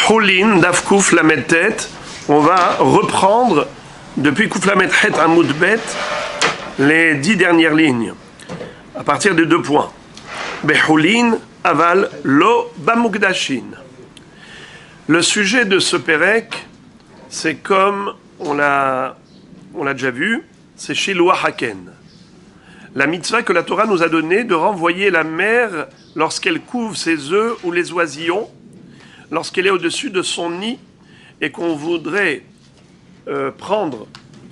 Houlin, Dafkouf, Lametet. On va reprendre depuis Kouflamet Het Amoudbet les 10 dernières lignes à partir de 2 points. Behoulin, Aval, Lo, Bamukdashin. Le sujet de ce Pérec, c'est comme on l'a déjà vu, c'est Shiloah Haken. La mitzvah que la Torah nous a donnée de renvoyer la mère lorsqu'elle couve ses œufs ou les oisillons, lorsqu'elle est au-dessus de son nid et qu'on voudrait prendre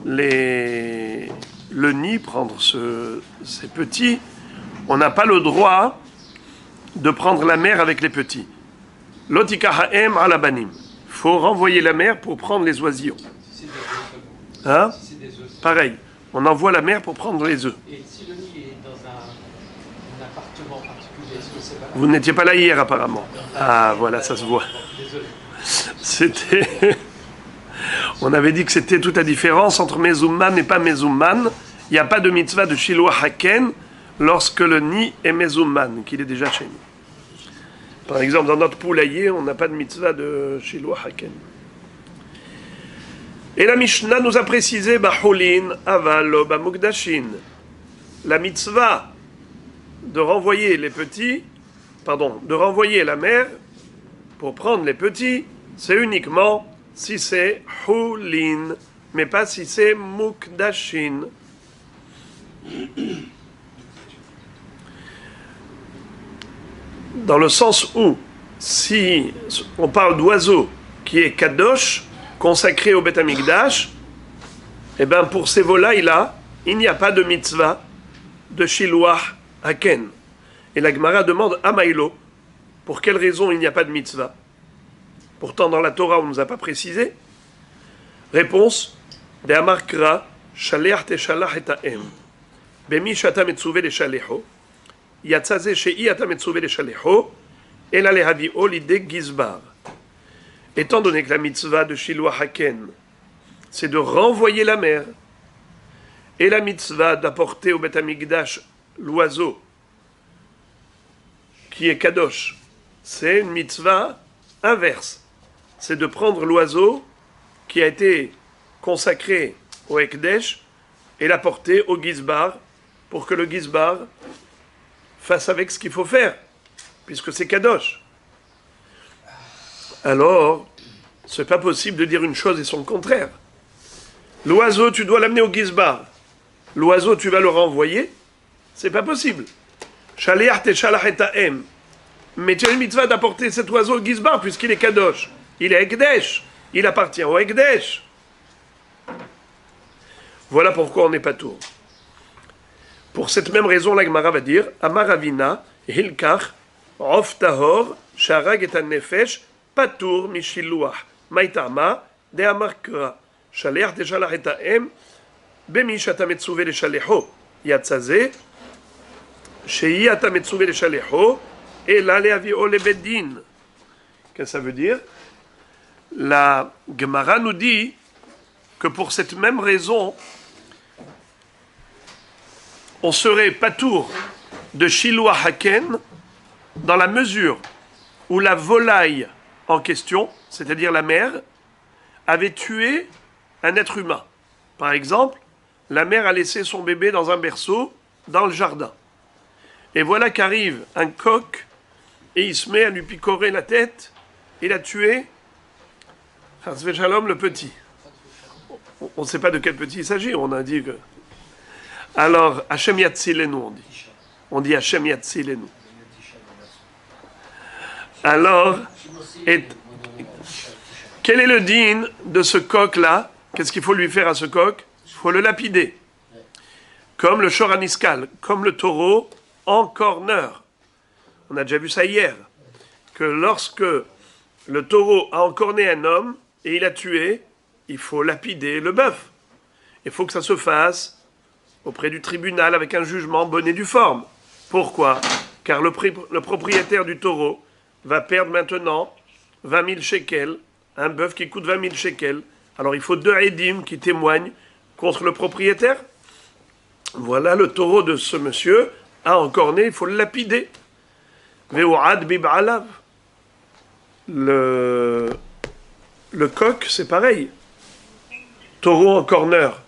le nid, prendre ses petits, on n'a pas le droit de prendre la mère avec les petits. Lotika ha'em alabanim. Il faut renvoyer la mère pour prendre les oisillons. Hein? Pareil, on envoie la mère pour prendre les œufs. Et si le nid est dans un appartement particulier, est-ce que c'est pas là? Vous n'étiez pas là hier apparemment. Ah voilà, ça se voit. Désolé. C'était... On avait dit que c'était toute la différence entre Mezouman et pas Mezouman. Il n'y a pas de mitzvah de Shiloah Haken lorsque le nid est Mezouman, qu'il est déjà chez nous. Par exemple, dans notre poulailler, on n'a pas de mitzvah de Shiloah Haken. Et la Mishnah nous a précisé Bahoulin, Aval, Bamukdashin. La mitzvah de renvoyer de renvoyer la mère pour prendre les petits, c'est uniquement si c'est Houlin, mais pas si c'est Mukdashin. Dans le sens où, si on parle d'oiseau qui est Kadosh, consacré au Beth Amikdash, eh bien pour ces volailles-là, il n'y a pas de mitzvah de Shiloah Haken. Et la Gemara demande à Maïlo, pour quelle raison il n'y a pas de mitzvah? Pourtant dans la Torah on ne nous a pas précisé. Réponse, de Amarkra, Shaleach te shalach et ha'em. Bemi shata metzuve le shalecho. Yatzaze she'i ata metzuve le shalecho. Ela le havi'o l'idée gizbar. Étant donné que la mitzvah de Shiloah Haken, c'est de renvoyer la mère, et la mitzvah d'apporter au Beth Amikdash l'oiseau, qui est Kadosh, c'est une mitzvah inverse. C'est de prendre l'oiseau qui a été consacré au Ekdesh et l'apporter au Gizbar, pour que le Gizbar fasse avec ce qu'il faut faire, puisque c'est Kadosh. Alors, c'est pas possible de dire une chose et son contraire. L'oiseau, tu dois l'amener au Gizbar. L'oiseau, tu vas le renvoyer. C'est pas possible. Shaleach te shalach et ha'em. Mais tu as une mitzvah d'apporter cet oiseau au Gizbar, puisqu'il est Kadosh. Il est Ekdesh. Il appartient au Ekdesh. Voilà pourquoi on n'est pas tour. Pour cette même raison, la Gemara va dire Amaravina, Hilkach, Rof Tahor, Sharag et Nefesh, Patour Mishiluah, Maitama, De Amarkra, Shaleach de Shalach et Ha'em, Bemi Shata Metzuve le Shalecho, Yatzaze, Shei Ata Metzuve le Shalecho, et là le Avio le Bedin. Qu'est-ce que ça veut dire? La Gemara nous dit que pour cette même raison, on serait patour de Shiloah Haken dans la mesure où la volaille en question, c'est-à-dire la mère, avait tué un être humain. Par exemple, la mère a laissé son bébé dans un berceau dans le jardin. Et voilà qu'arrive un coq et il se met à lui picorer la tête et l'a tué. Chas Shalom, le petit. On ne sait pas de quel petit il s'agit, on a dit que... Alors, Hashem Yatzilenu, on dit. On dit Hashem Yatzilenu. Alors, quel est le din de ce coq-là? Qu'est-ce qu'il faut lui faire à ce coq? Il faut le lapider. Comme le Shoraniskal, comme le taureau en corner. On a déjà vu ça hier. Que lorsque le taureau a encorné un homme et il a tué, il faut lapider le bœuf. Il faut que ça se fasse auprès du tribunal avec un jugement bonne et due forme. Pourquoi? Car le propriétaire du taureau va perdre maintenant 20 000 shekels, un bœuf qui coûte 20 000 shekels. Alors il faut 2 édim qui témoignent contre le propriétaire. Voilà, le taureau de ce monsieur a encorné, il faut le lapider. Ve'u'ad bib'alav. Le coq, c'est pareil. Taureau en corner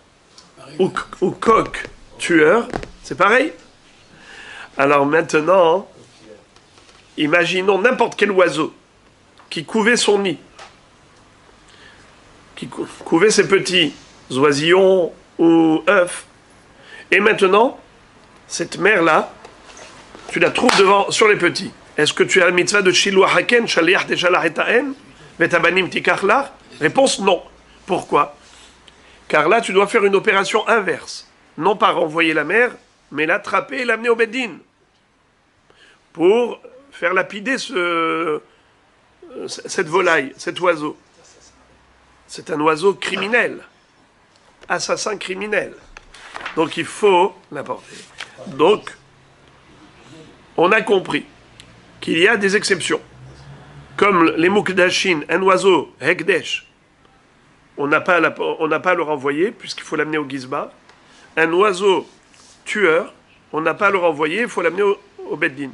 ou coq tueur, c'est pareil. Alors maintenant, imaginons n'importe quel oiseau qui couvait son nid, qui couvait ses petits oisillons ou œufs. Et maintenant, cette mère-là, tu la trouves devant, sur les petits. Est-ce que tu as la mitzvah de Shiloh Haken, Shaliach Teshalach et Ta'en, Vetabanim Tikachlar? Réponse non. Pourquoi? Car là, tu dois faire une opération inverse. Non pas renvoyer la mère, mais l'attraper et l'amener au Beddin. Pour faire lapider cette volaille, cet oiseau. C'est un oiseau criminel. Assassin criminel. Donc il faut l'apporter. Donc, on a compris qu'il y a des exceptions. Comme les Mukdashin, un oiseau, Hekdesh, on n'a pas à le renvoyer, puisqu'il faut l'amener au Gizbar. Un oiseau tueur, on n'a pas à le renvoyer, il faut l'amener au Beddin.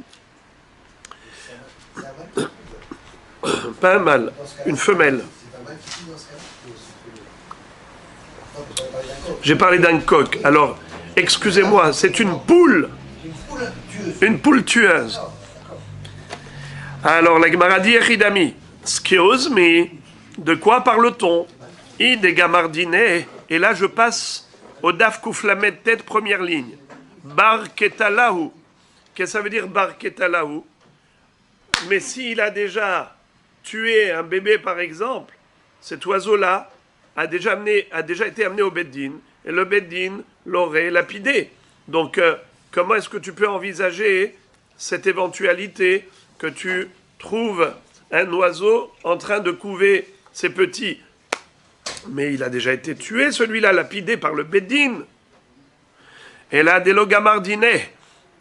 Pas un mâle, une femelle. J'ai parlé d'un coq. Alors, excusez-moi, c'est une poule. Une poule tueuse. Alors, la Gemara dit Echidami. Excuse me. De quoi parle-t-on? Ide Gamardine. Et là, je passe au Daf Kouflamet tête, première ligne. Bar Ketalahu. Qu'est-ce que ça veut dire Bar Ketalahu? Mais s'il a déjà tué un bébé, par exemple, cet oiseau-là a déjà été amené au Beddin, et le Beddin l'aurait lapidé. Donc, comment est-ce que tu peux envisager cette éventualité que tu trouves un oiseau en train de couver ses petits? Mais il a déjà été tué, celui-là, lapidé par le Beddin. Et là, des logamardine,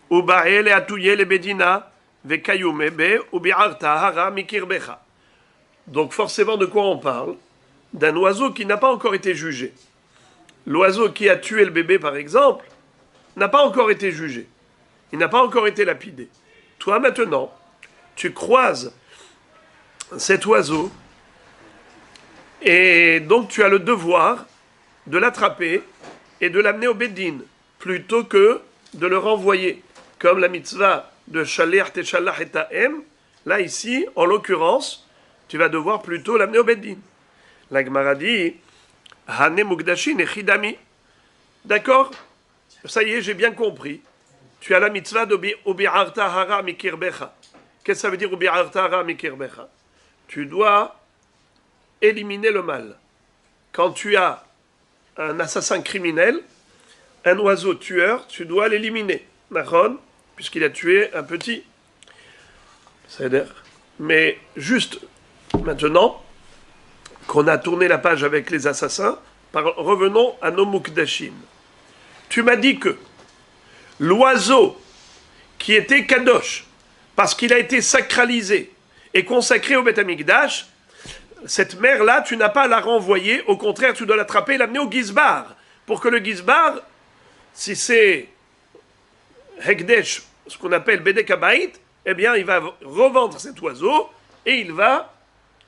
ou ba'el et atouye les Beddina, vekayumebe, ou bi'arta hara mikirbecha. Donc, forcément, de quoi on parle? D'un oiseau qui n'a pas encore été jugé. L'oiseau qui a tué le bébé, par exemple, n'a pas encore été jugé. Il n'a pas encore été lapidé. Toi, maintenant, tu croises cet oiseau et donc tu as le devoir de l'attraper et de l'amener au Beddin plutôt que de le renvoyer. Comme la mitzvah de Shaliach Teshalach et Ta'em, là, ici, en l'occurrence, tu vas devoir plutôt l'amener au Beddin. La Gemara dit Hane Mukdashin et Chidami. D'accord? Ça y est, j'ai bien compris. Tu as la mitzvah de Ubi'arta hara mikirbecha. Qu'est-ce que ça veut dire Ubi'arta hara mikirbecha? Tu dois éliminer le mal. Quand tu as un assassin criminel, un oiseau tueur, tu dois l'éliminer. Nahon, puisqu'il a tué un petit. C'est-à-dire. Mais juste maintenant qu'on a tourné la page avec les assassins, revenons à nos Mukdashim. Tu m'as dit que l'oiseau qui était Kadosh, parce qu'il a été sacralisé et consacré au Beth Amikdash, cette mère-là, tu n'as pas à la renvoyer, au contraire, tu dois l'attraper et l'amener au Gizbar, pour que le Gizbar, si c'est Hekdesh, ce qu'on appelle Bedek Habayit, eh bien, il va revendre cet oiseau et il va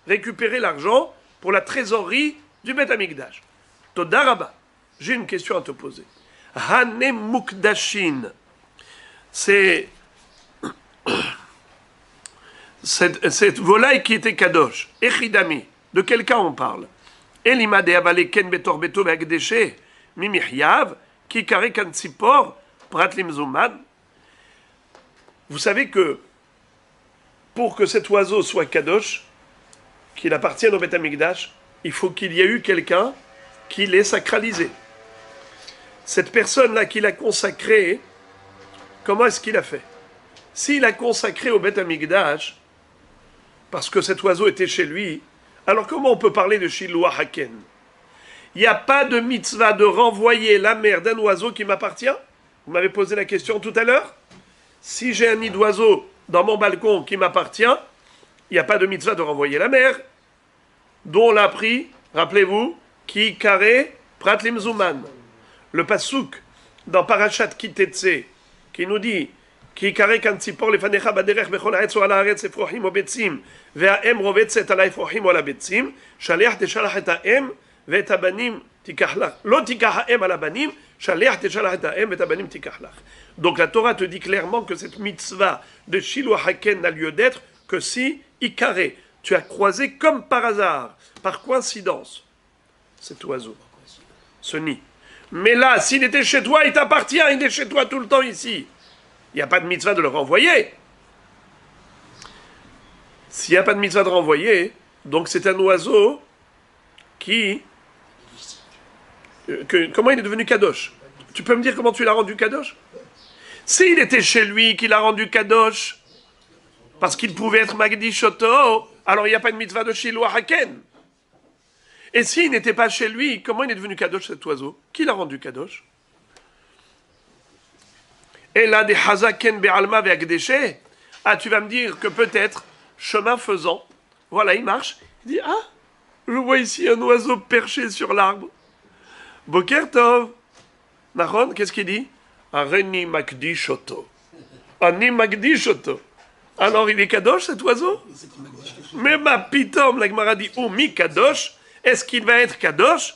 récupérer l'argent pour la trésorerie du Beth Amikdash. Toda Rabba, j'ai une question à te poser. Hane Mukdashin, c'est cette volaille qui était Kadosh, Echidami, de quel cas on parle? Elima de avale ken betor beto ve'agdeshe, mimichyav, ki kare kan tzipor, prat limzuman. Vous savez que pour que cet oiseau soit Kadosh, qu'il appartienne au Beth Amikdash, il faut qu'il y ait eu quelqu'un qui l'ait sacralisé. Cette personne-là qui l'a consacré, comment est-ce qu'il a fait? S'il a consacré au Beth Amikdash, parce que cet oiseau était chez lui, alors comment on peut parler de Shiloh Haken? Il n'y a pas de mitzvah de renvoyer la mère d'un oiseau qui m'appartient? Vous m'avez posé la question tout à l'heure. Si j'ai un nid d'oiseau dans mon balcon qui m'appartient, il n'y a pas de mitzvah de renvoyer la mère, dont on l'a appris, rappelez-vous, qui carré prat limzuman. Le pasouk dans Parashat Kitetse, qui nous dit כי יקרא כאן ציפור לפניך בדרך בכל העץ או על הארץ אפרוחים או ביצים והאם רובצת על האפרוחים או על הביצים שליח תשלח את האם ואת הבנים תיקח לך לא תיקח האם על הבנים שליח תשלח את האם ואת הבנים תיקח לך. Donc la Torah te dit clairement que cette mitzvah de Shiloh Haken n'a lieu d'être que si Ikaré, tu as croisé comme par hasard, par coïncidence, cet oiseau, ce nid. Mais là, s'il était chez toi, il t'appartient, il est chez toi tout le temps ici. Il n'y a pas de mitzvah de le renvoyer. S'il n'y a pas de mitzvah de renvoyer, donc c'est un oiseau qui... comment il est devenu kadosh? Tu peux me dire comment tu l'as rendu kadosh? S'il était chez lui, qu'il a rendu kadosh, parce qu'il pouvait être Magdish Oto, alors il n'y a pas de mitzvah de Shiloh Haken. Et s'il n'était pas chez lui, comment il est devenu kadosh cet oiseau? Qui l'a rendu kadosh? Et là, des Hazaken Be'alma Ve'agdeshe, ah, tu vas me dire que peut-être, chemin faisant, voilà, il marche, il dit, ah, je vois ici un oiseau perché sur l'arbre. Boker Tov. Nahon, qu'est-ce qu'il dit? Areni Magdish Oto. Ani Magdish Oto. Alors il est kadosh cet oiseau? Mais ma pitom, la Gemara dit, ou mi kadosh, est-ce qu'il va être kadosh?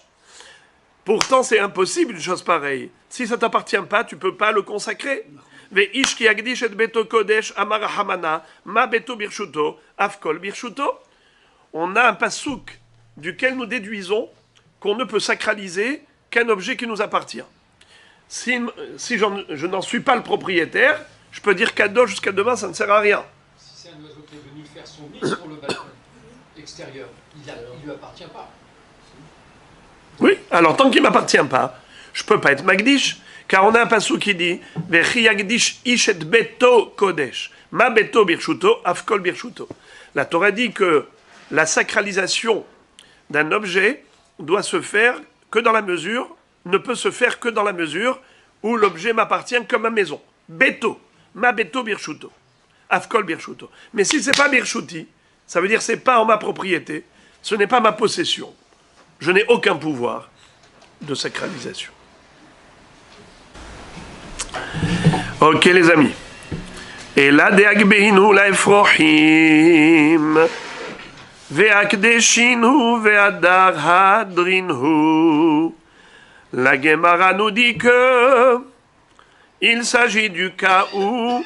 Pourtant c'est impossible une chose pareille. Si ça t'appartient pas, tu peux pas le consacrer. Ve ish ki yagdish et beto kodesh amar hamana ma beto birshuto afkol birshuto. On a un pasouk duquel nous déduisons qu'on ne peut sacraliser qu'un objet qui nous appartient. Si je n'en suis pas le propriétaire, je peux dire kadosh jusqu'à demain, ça ne sert à rien. Si c'est un oiseau qui est venu faire son nid sur le balcon extérieur, il ne lui appartient pas. Oui, alors tant qu'il ne m'appartient pas, je ne peux pas être Magdish, car on a un passou qui dit Vechi yagdish ish et beto kodesh, ma beto birshuto, afkol birshuto. La Torah dit que la sacralisation d'un objet doit se faire que dans la mesure, ne peut se faire que dans la mesure où l'objet m'appartient comme ma maison. Beto, ma beto birshuto, afkol birshuto. Mais si c'est pas birshuti, ça veut dire c'est pas en ma propriété, ce n'est pas ma possession. Je n'ai aucun pouvoir de sacralisation. Ok les amis. Et là de'agbeinu laefrohim ve'akdeshinu ve'adar hadrinhu. La Gemara nous dit que il s'agit du cas où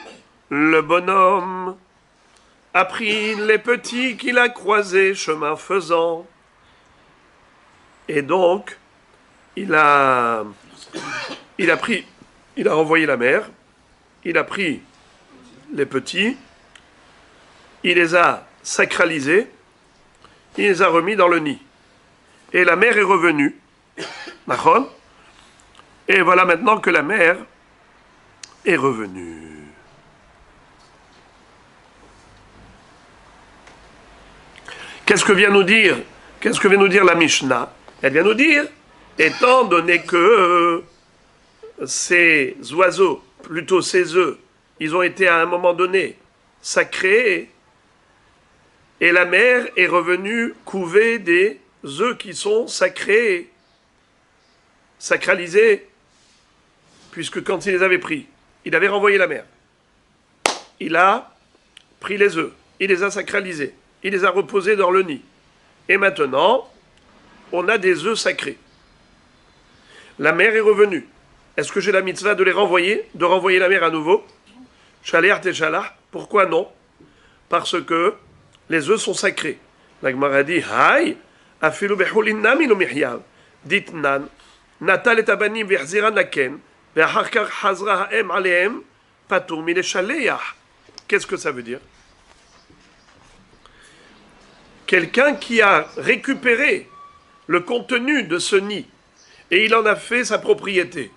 le bonhomme a pris les petits qu'il a croisés chemin faisant. Et donc, il a renvoyé la mère, il a pris les petits, il les a sacralisés, il les a remis dans le nid. Et la mère est revenue, Nachon, et voilà maintenant que la mère est revenue. Qu'est-ce que vient nous dire la Mishnah? Elle vient nous dire, étant donné que ces oiseaux, plutôt ces œufs, ils ont été à un moment donné sacrés, et la mère est revenue couver des œufs qui sont sacrés, sacralisés, puisque quand il les avait pris, il avait renvoyé la mère. Il a pris les œufs, il les a sacralisés, il les a reposés dans le nid. Et maintenant, on a des œufs sacrés. La mère est revenue. Est-ce que j'ai la mitzvah de les renvoyer, de renvoyer la mère à nouveau? Shaler teshalah. Pourquoi non? Parce que les œufs sont sacrés. La Gemara dit, Hay, afilu behulin nami lo mihyav. Ditnan, natal et abanim vehziran laken, veharkar hazra haem aleem, patur mile shaleyah. Qu'est-ce que ça veut dire? Quelqu'un qui a récupéré le contenu de ce nid, et il en a fait sa propriété.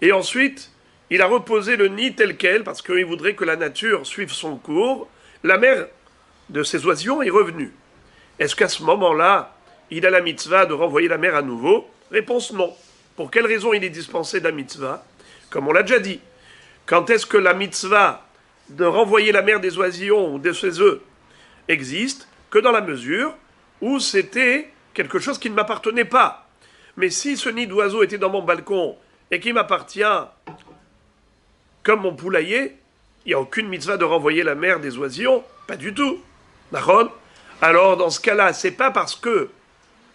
Et ensuite, il a reposé le nid tel quel, parce qu'il voudrait que la nature suive son cours. La mère de ces oisillons est revenue. Est-ce qu'à ce moment-là, il a la mitzvah de renvoyer la mère à nouveau? Réponse non. Pour quelle raison il est dispensé de la mitzvah? Comme on l'a déjà dit. Quand est-ce que la mitzvah de renvoyer la mère des oisillons ou de ses œufs existe? Que dans la mesure où c'était quelque chose qui ne m'appartenait pas. Mais si ce nid d'oiseau était dans mon balcon et qui m'appartient comme mon poulailler, il n'y a aucune mitzvah de renvoyer la mère des oisillons, pas du tout. D'accord? Alors, dans ce cas-là, c'est pas parce que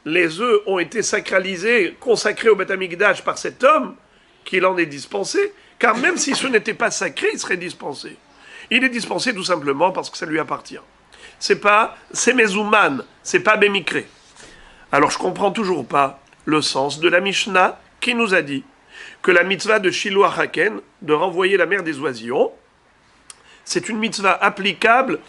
les œufs ont été sacralisés, consacrés au Beth Amikdash par cet homme, qu'il en est dispensé, car même si ce n'était pas sacré, il serait dispensé. Il est dispensé tout simplement parce que ça lui appartient. C'est Mezouman, c'est pas Bémikré. Alors je comprends toujours pas le sens de la Mishnah qui nous a dit que la mitzvah de Shiloh Haken, de renvoyer la mère des oisillons, c'est une mitzvah applicable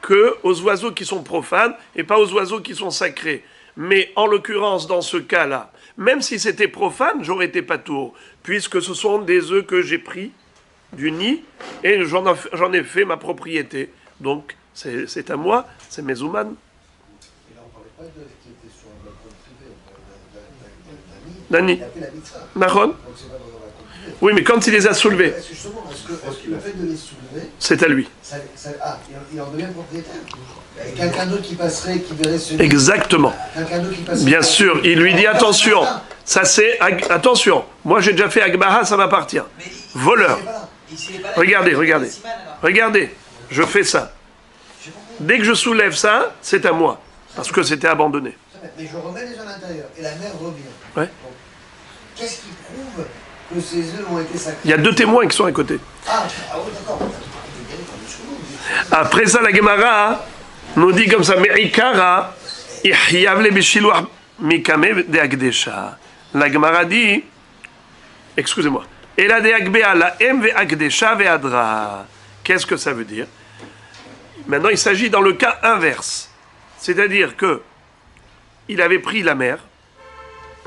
que aux oiseaux qui sont profanes et pas aux oiseaux qui sont sacrés. Mais en l'occurrence, dans ce cas-là, même si c'était profane, j'aurais été patour, puisque ce sont des œufs que j'ai pris du nid et j'en ai fait ma propriété. Donc, c'est à moi, c'est Mezouman. Et là, on ne parlait pas d'œufs qui étaient sur un balcon privé, Dani. il a fait la mitzvah. Nahon. Donc, c'est pas dans un balcon privé. Oui, mais quand il les a soulevés, Est-ce que le fait de les soulever, c'est à lui. il en devient propriétaire. Et quelqu'un d'autre qui passerait, qui verrait ce... Exactement. Quelqu'un d'autre qui passerait... Bien sûr, il lui dit attention, ça c'est... Attention, moi j'ai déjà fait Agbaha, ça m'appartient. Voleur. Regardez, je fais ça. Dès que je soulève ça, c'est à moi, parce que c'était abandonné. Mais je remets les œufs à l'intérieur, et la mère revient. Ouais. Donc, qu'est-ce qui prouve que ces œufs ont été sacrés? Il y a 2 témoins qui sont à côté. Ah oui, d'accord. Après ça, la Gemara nous dit comme ça, Me'ikara, Ihyavle Bishiloah Mikame de Agdesha. La Gemara dit, excusez-moi, Ela de Agbea la M ve Agdesha ve Adra. Qu'est-ce que ça veut dire? Maintenant, il s'agit dans le cas inverse. C'est-à-dire que il avait pris la mère,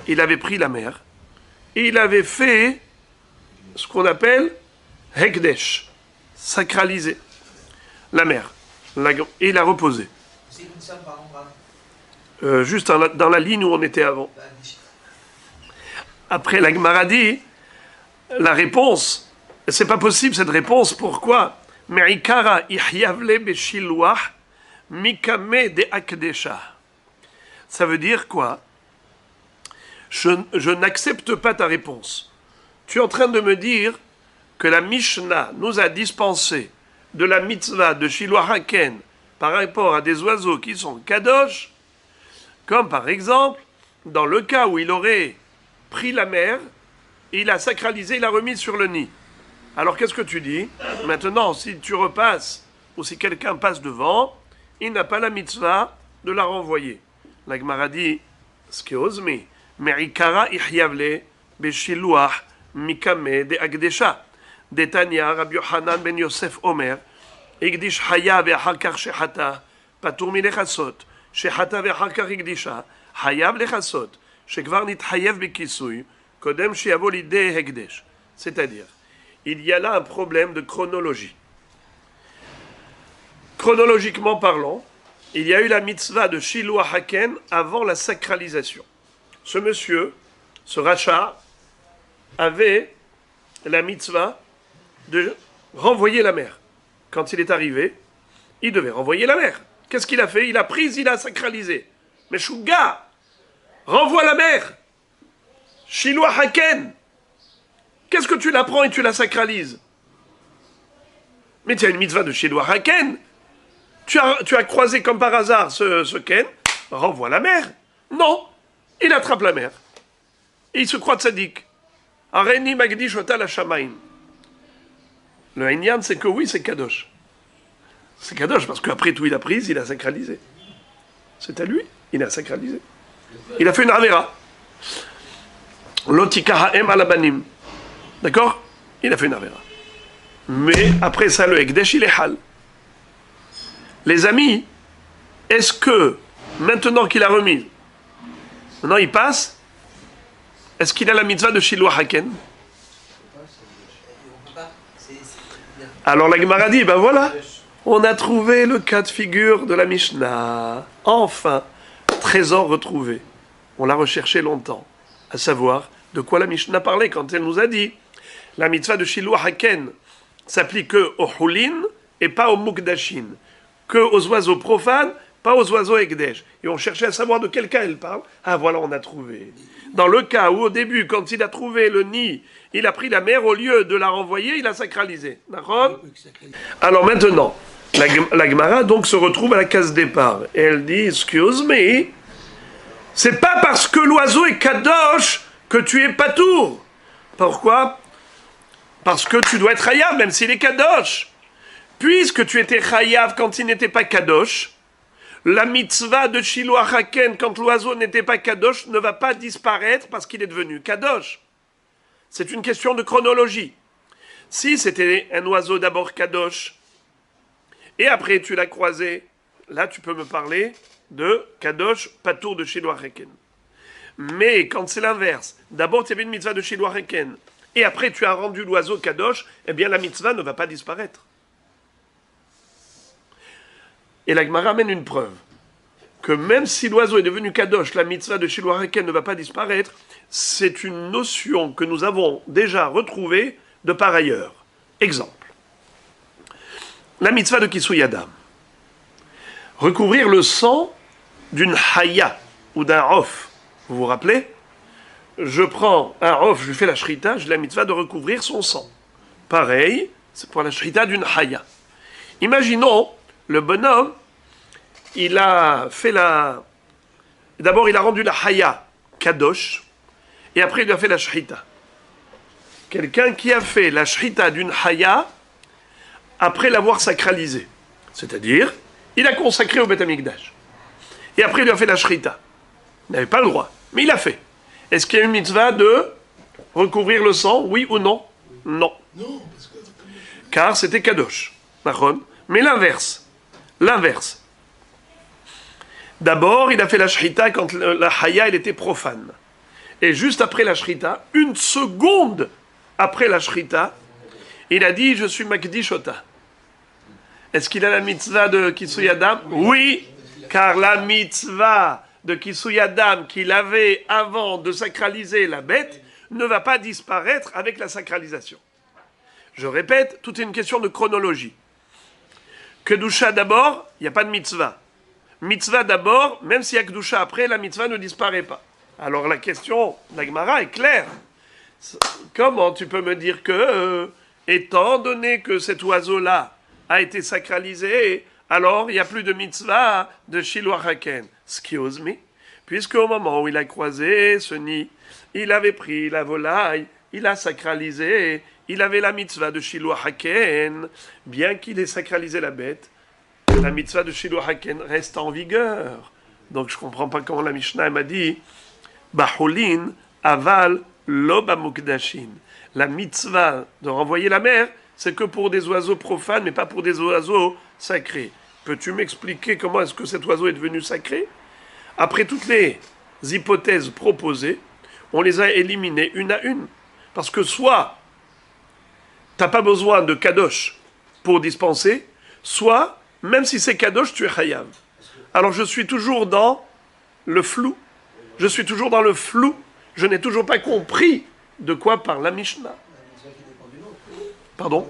et il avait fait ce qu'on appelle Hekdesh, sacraliser la mère, et il a reposé. C'est une somme, pardon, juste dans la ligne où on était avant. Après, la Gemara dit, la réponse, c'est pas possible cette réponse, pourquoi? Me'ikara ihyavle beshiluah mikame de akdesha. Ça veut dire quoi? Je n'accepte pas ta réponse. Tu es en train de me dire que la Mishnah nous a dispensé de la mitzvah de Shiloh Haken par rapport à des oiseaux qui sont kadosh, comme par exemple dans le cas où il aurait pris la mère, il a sacralisé, il a remis sur le nid. Alors qu'est-ce que tu dis? Maintenant, si tu repasses, ou si quelqu'un passe devant, il n'a pas la mitzvah de la renvoyer. La Gemara dit, Skeozmi, Me'ikara ihyavle beshiluah mikame de agdesha. Detania, Rabbi Yochanan ben Yosef Omer, Igdish haya ve'achar kach shechata, patur milechasot, shechata ve'achar kach igdisha, hayav lechasot, shekvar nithayev bekisui, kodem sheyavo lidei hekdesh. C'est-à-dire, il y a là un problème de chronologie. Chronologiquement parlant, il y a eu la mitzvah de Shiloh Haken avant la sacralisation. Ce monsieur, ce rachat, avait la mitzvah de renvoyer la mère. Quand il est arrivé, il devait renvoyer la mère. Qu'est-ce qu'il a fait? Il a pris, il a sacralisé. Mais Chouga, renvoie la mère. Shiloh Haken. Qu'est-ce que tu la prends et tu la sacralises? Mais tu as une mitzvah de Shiloh Haken. Tu as croisé comme par hasard ce Ken. Renvoie la mère. Non, il attrape la mère. Et il se croit tzaddik. Areni magdish ota la shamaim. Le Inyan, c'est que oui, c'est Kadosh. C'est Kadosh, parce qu'après tout, il a pris, il a sacralisé. C'est à lui, il a sacralisé. Il a fait une avera. Lotika ha'em alabanim. D'accord? Il a fait une avera. Mais après ça, le Ekdesh, il est hal. Les amis, est-ce que, maintenant qu'il a remis, maintenant il passe, est-ce qu'il a la mitzvah de Shiloh Haken? Alors la Gemara dit, ben voilà, on a trouvé le cas de figure de la Mishnah. Enfin, trésor retrouvé. On l'a recherché longtemps, à savoir de quoi la Mishnah parlait quand elle nous a dit la mitzvah de Shiloh Haken s'applique que au Hulin et pas au Mukdashin, que aux oiseaux profanes, pas aux oiseaux Ekdesh. Et on cherchait à savoir de quel cas elle parle. Ah voilà, on a trouvé. Dans le cas où au début, quand il a trouvé le nid, il a pris la mère, au lieu de la renvoyer, il a sacralisé. D'accord? Alors maintenant, la Gemara donc se retrouve à la case départ. Et elle dit, excuse me, c'est pas parce que l'oiseau est kadosh que tu es patour. Pourquoi? Parce que tu dois être chayav, même s'il est kadosh. Puisque tu étais chayav quand il n'était pas kadosh, la mitzvah de Shiloh Haken, quand l'oiseau n'était pas kadosh, ne va pas disparaître parce qu'il est devenu kadosh. C'est une question de chronologie. Si c'était un oiseau d'abord kadosh, et après tu l'as croisé, là tu peux me parler de kadosh patour de Shiloh Haken. Mais quand c'est l'inverse, d'abord tu avais une mitzvah de Shiloh Haken, et après tu as rendu l'oiseau kadosh, eh bien la mitzvah ne va pas disparaître. Et la Gemara amène une preuve que même si l'oiseau est devenu kadosh, la mitzvah de Shiloh Haken ne va pas disparaître. C'est une notion que nous avons déjà retrouvée de par ailleurs. Exemple. La mitzvah de Kisui Adam. Recouvrir le sang d'une haya ou d'un off. Vous vous rappelez? Je prends un off, je lui fais la shrita, j'ai la mitzvah de recouvrir son sang. Pareil, c'est pour la shrita d'une haya. Imaginons, le bonhomme, il a fait la... D'abord, il a rendu la haya kadosh, et après, il lui a fait la shrita. Quelqu'un qui a fait la shrita d'une haya après l'avoir sacralisée. C'est-à-dire, il a consacré au Beth Amikdash. Et après, il lui a fait la shrita. Il n'avait pas le droit, mais il a fait. Est-ce qu'il y a une mitzvah de recouvrir le sang, oui ou non? Non. Car c'était kadosh. Mais l'inverse. D'abord, il a fait la shrita quand la haya, elle était profane. Et juste après la shrita, une seconde après la shrita, il a dit, je suis makdishota. Est-ce qu'il a la mitzvah de Kisui Adam? Oui, car la mitzvah de Kisui Adam qu'il avait avant de sacraliser la bête ne va pas disparaître avec la sacralisation. Je répète, tout est une question de chronologie. Kedusha d'abord, il n'y a pas de mitzvah. Mitzvah d'abord, même s'il y a Kedusha après, la mitzvah ne disparaît pas. Alors la question d'Agmara est claire. Comment tu peux me dire que, étant donné que cet oiseau-là a été sacralisé, alors il n'y a plus de mitzvah de Shiloh Haken? Excuse me. Puisque au moment où il a croisé ce nid, il avait pris la volaille, il a sacralisé, il avait la mitzvah de Shiloh Haken, bien qu'il ait sacralisé la bête, la mitzvah de Shiloh Haken reste en vigueur. Donc je ne comprends pas comment la Mishnah m'a dit Baholin aval lo bamukdashin. La mitzvah de renvoyer la mère, c'est que pour des oiseaux profanes, mais pas pour des oiseaux sacrés. Peux-tu m'expliquer comment est-ce que cet oiseau est devenu sacré? Après toutes les hypothèses proposées, on les a éliminées une à une. Parce que soit tu n'as pas besoin de kadosh pour dispenser, soit, même si c'est kadosh, tu es chayav. Alors je suis toujours dans le flou. Je suis toujours dans le flou. Je n'ai toujours pas compris de quoi parle la Mishnah. Pardon?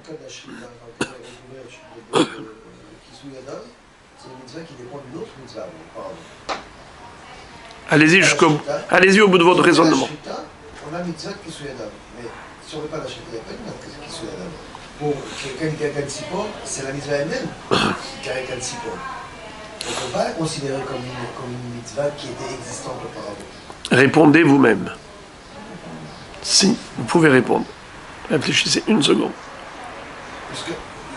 Allez-y allez-y au bout de votre raisonnement. On a mitzvah qui soit Adam. Mais si on ne veut pas l'acheter, il n'y a pas de mitzvah qui soit Adam. Pour quelqu'un qui a Kansipon, c'est la mitzvah elle-même qui a Kansipon. On ne peut pas la considérer comme une mitzvah qui était existante auparavant. Répondez vous-même. Si, vous pouvez répondre. Réfléchissez une seconde. Parce que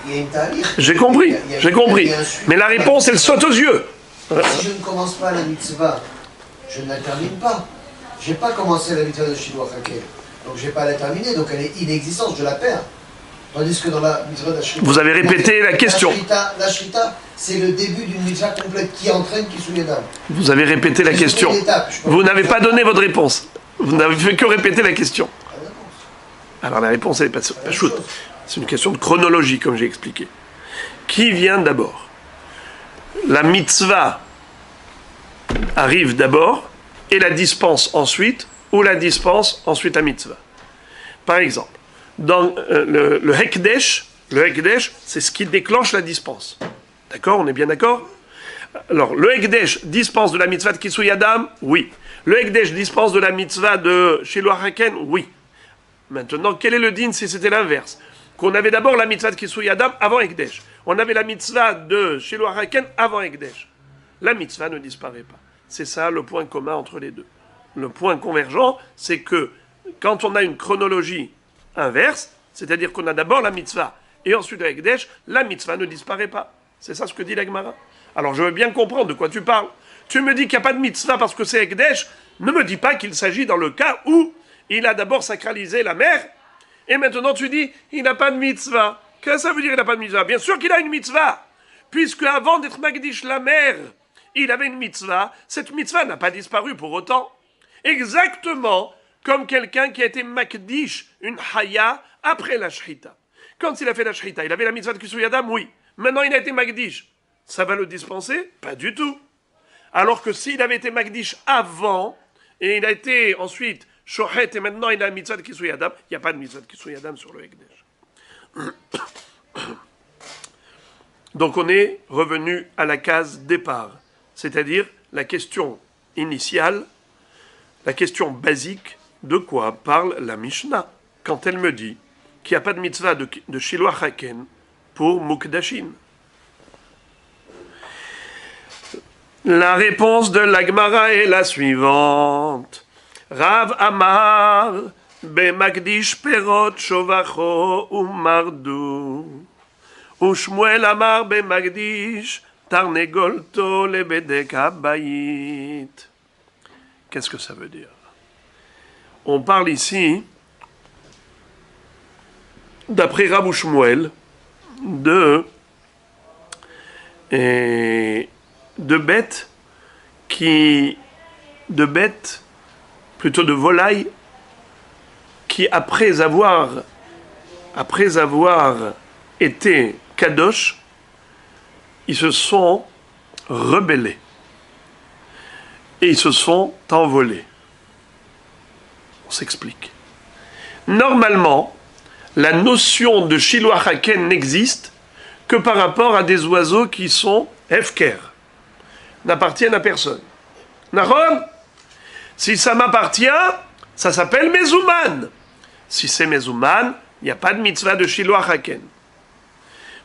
il y a une taille. J'ai compris, j'ai compris. Mais la réponse, elle saute aux yeux. Si je ne commence pas la mitzvah, je ne la termine pas. Je n'ai pas commencé la mitzvah de Shiloh Haken. Donc je ne vais pas la terminer, donc elle est inexistante, je la perds. Tandis que dans la mitzvah d'Ashrita... Vous avez répété la question. La Shrita, c'est le début d'une mitzvah complète qui entraîne Kisui Adam. Vous avez répété la question. Vous n'avez pas donné votre réponse. Vous n'avez fait que répéter la question. Alors la réponse, elle n'est pas chouette. C'est une question de chronologie, comme j'ai expliqué. Qui vient d'abord? La mitzvah arrive d'abord et la dispense ensuite, ou la dispense ensuite la mitzvah. Par exemple, dans le Hekdesh, c'est ce qui déclenche la dispense. D'accord? On est bien d'accord? Alors, le Ekdesh dispense de la mitzvah de Kisui Adam? Oui. Le Ekdesh dispense de la mitzvah de Shiloh Haken? Oui. Maintenant, quel est le din si c'était l'inverse? Qu'on avait d'abord la mitzvah de Kisui Adam avant Ekdesh. On avait la mitzvah de Shiloh Haken avant Ekdesh. La mitzvah ne disparaît pas. C'est ça le point commun entre les deux. Le point convergent, c'est que quand on a une chronologie inverse, c'est-à-dire qu'on a d'abord la mitzvah et ensuite le Ekdesh, la mitzvah ne disparaît pas. C'est ça ce que dit la Gemara. Alors je veux bien comprendre de quoi tu parles. Tu me dis qu'il n'y a pas de mitzvah parce que c'est Ekdesh. Ne me dis pas qu'il s'agit dans le cas où il a d'abord sacralisé la mer et maintenant tu dis il n'a pas de mitzvah. Qu'est-ce que ça veut dire il n'a pas de mitzvah? Bien sûr qu'il a une mitzvah, puisque avant d'être Magdish la mer, il avait une mitzvah. Cette mitzvah n'a pas disparu pour autant. Exactement comme quelqu'un qui a été Magdish, une haya, après la shrita. Quand il a fait la shrita, il avait la mitzvah de Kisui Adam? Oui. Maintenant il a été Magdish. Ça va le dispenser? Pas du tout. Alors que s'il avait été Magdish avant, et il a été ensuite Shohet, et maintenant il a la mitzvah de Kisui Adam, il n'y a pas de mitzvah de Kisui Adam sur le Ekdesh. Donc on est revenu à la case départ, c'est-à-dire la question initiale, la question basique, de quoi parle la Mishnah quand elle me dit qu'il n'y a pas de mitzvah de Shiloh Haken pour Mukdashin. La réponse de la Gemara est la suivante. Rav Amar Bemagdish Perot Shovacho Umardu Ushmuel Amar Bemagdish Tarnegolto Lebedek Habayit. Qu'est-ce que ça veut dire? On parle ici, d'après Rav Shmuel, de volailles qui après avoir été kadosh, ils se sont rebellés et ils se sont envolés. On s'explique. Normalement, la notion de Shiloh Haken n'existe que par rapport à des oiseaux qui sont hefker, n'appartiennent à personne. Nahon, si ça m'appartient, ça s'appelle Mezouman. Si c'est Mezouman, il n'y a pas de mitzvah de Shiloh Haken.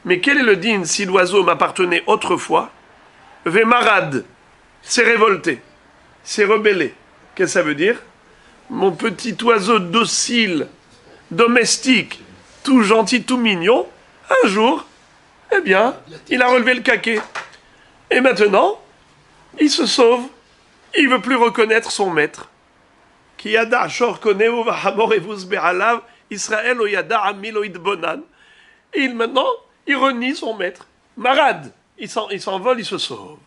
Mais quel est le din si l'oiseau m'appartenait autrefois? Vemarad, s'est révolté, s'est rebellé. Qu'est-ce que ça veut dire? Mon petit oiseau docile, domestique, tout gentil, tout mignon, un jour, eh bien, il a relevé le caquet. Et maintenant, il se sauve. Il ne veut plus reconnaître son maître. Ki yada ashor koneu vahamor evus be'alav, Israël o yada amil o idbonan. Et maintenant, il renie son maître. Marad, il s'envole, il se sauve.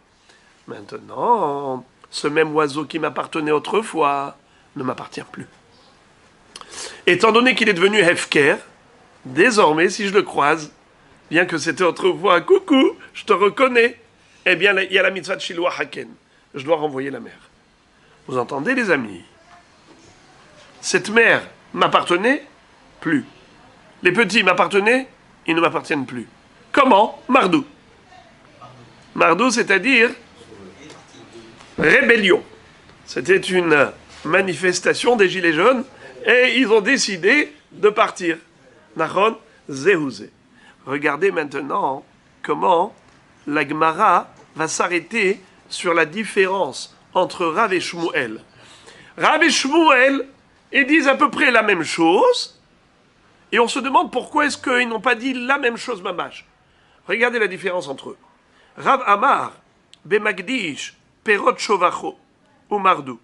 Maintenant, ce même oiseau qui m'appartenait autrefois ne m'appartient plus. Étant donné qu'il est devenu hefker, désormais, si je le croise, bien que c'était autrefois, coucou, je te reconnais, eh bien, il y a la mitzvah de Shiloh Haken. Je dois renvoyer la mer. Vous entendez, les amis? Cette mer m'appartenait plus. Les petits m'appartenaient, ils ne m'appartiennent plus. Comment? Mardou. Mardou, c'est-à-dire rébellion. C'était une manifestation des Gilets jaunes et ils ont décidé de partir. Nachon Zéhouzé. Regardez maintenant comment la Gemara va s'arrêter sur la différence entre Rav et Shmuel. Rav et Shmuel, ils disent à peu près la même chose, et on se demande pourquoi est-ce qu'ils n'ont pas dit la même chose mamash. Regardez la différence entre eux. Rav Amar, Bemagdish, Perot Shovacho, ou Mardou.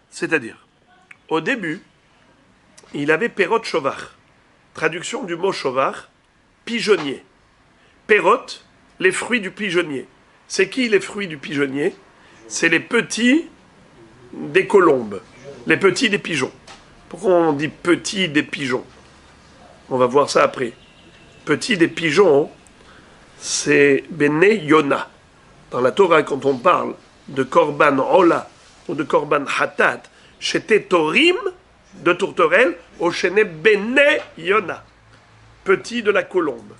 C'est-à-dire, au début, il avait Perot Shovach. Traduction du mot Shovach, pigeonnier. Perot, les fruits du pigeonnier. C'est qui les fruits du pigeonnier? C'est les petits des colombes, les petits des pigeons. Pourquoi on dit petits des pigeons? On va voir ça après. Petits des pigeons, c'est Bene Yona. Dans la Torah, quand on parle de Korban Ola ou de Korban Hatat, Shete Torim, de tourterelle, au Shene Bene Yona. Petit de la colombe.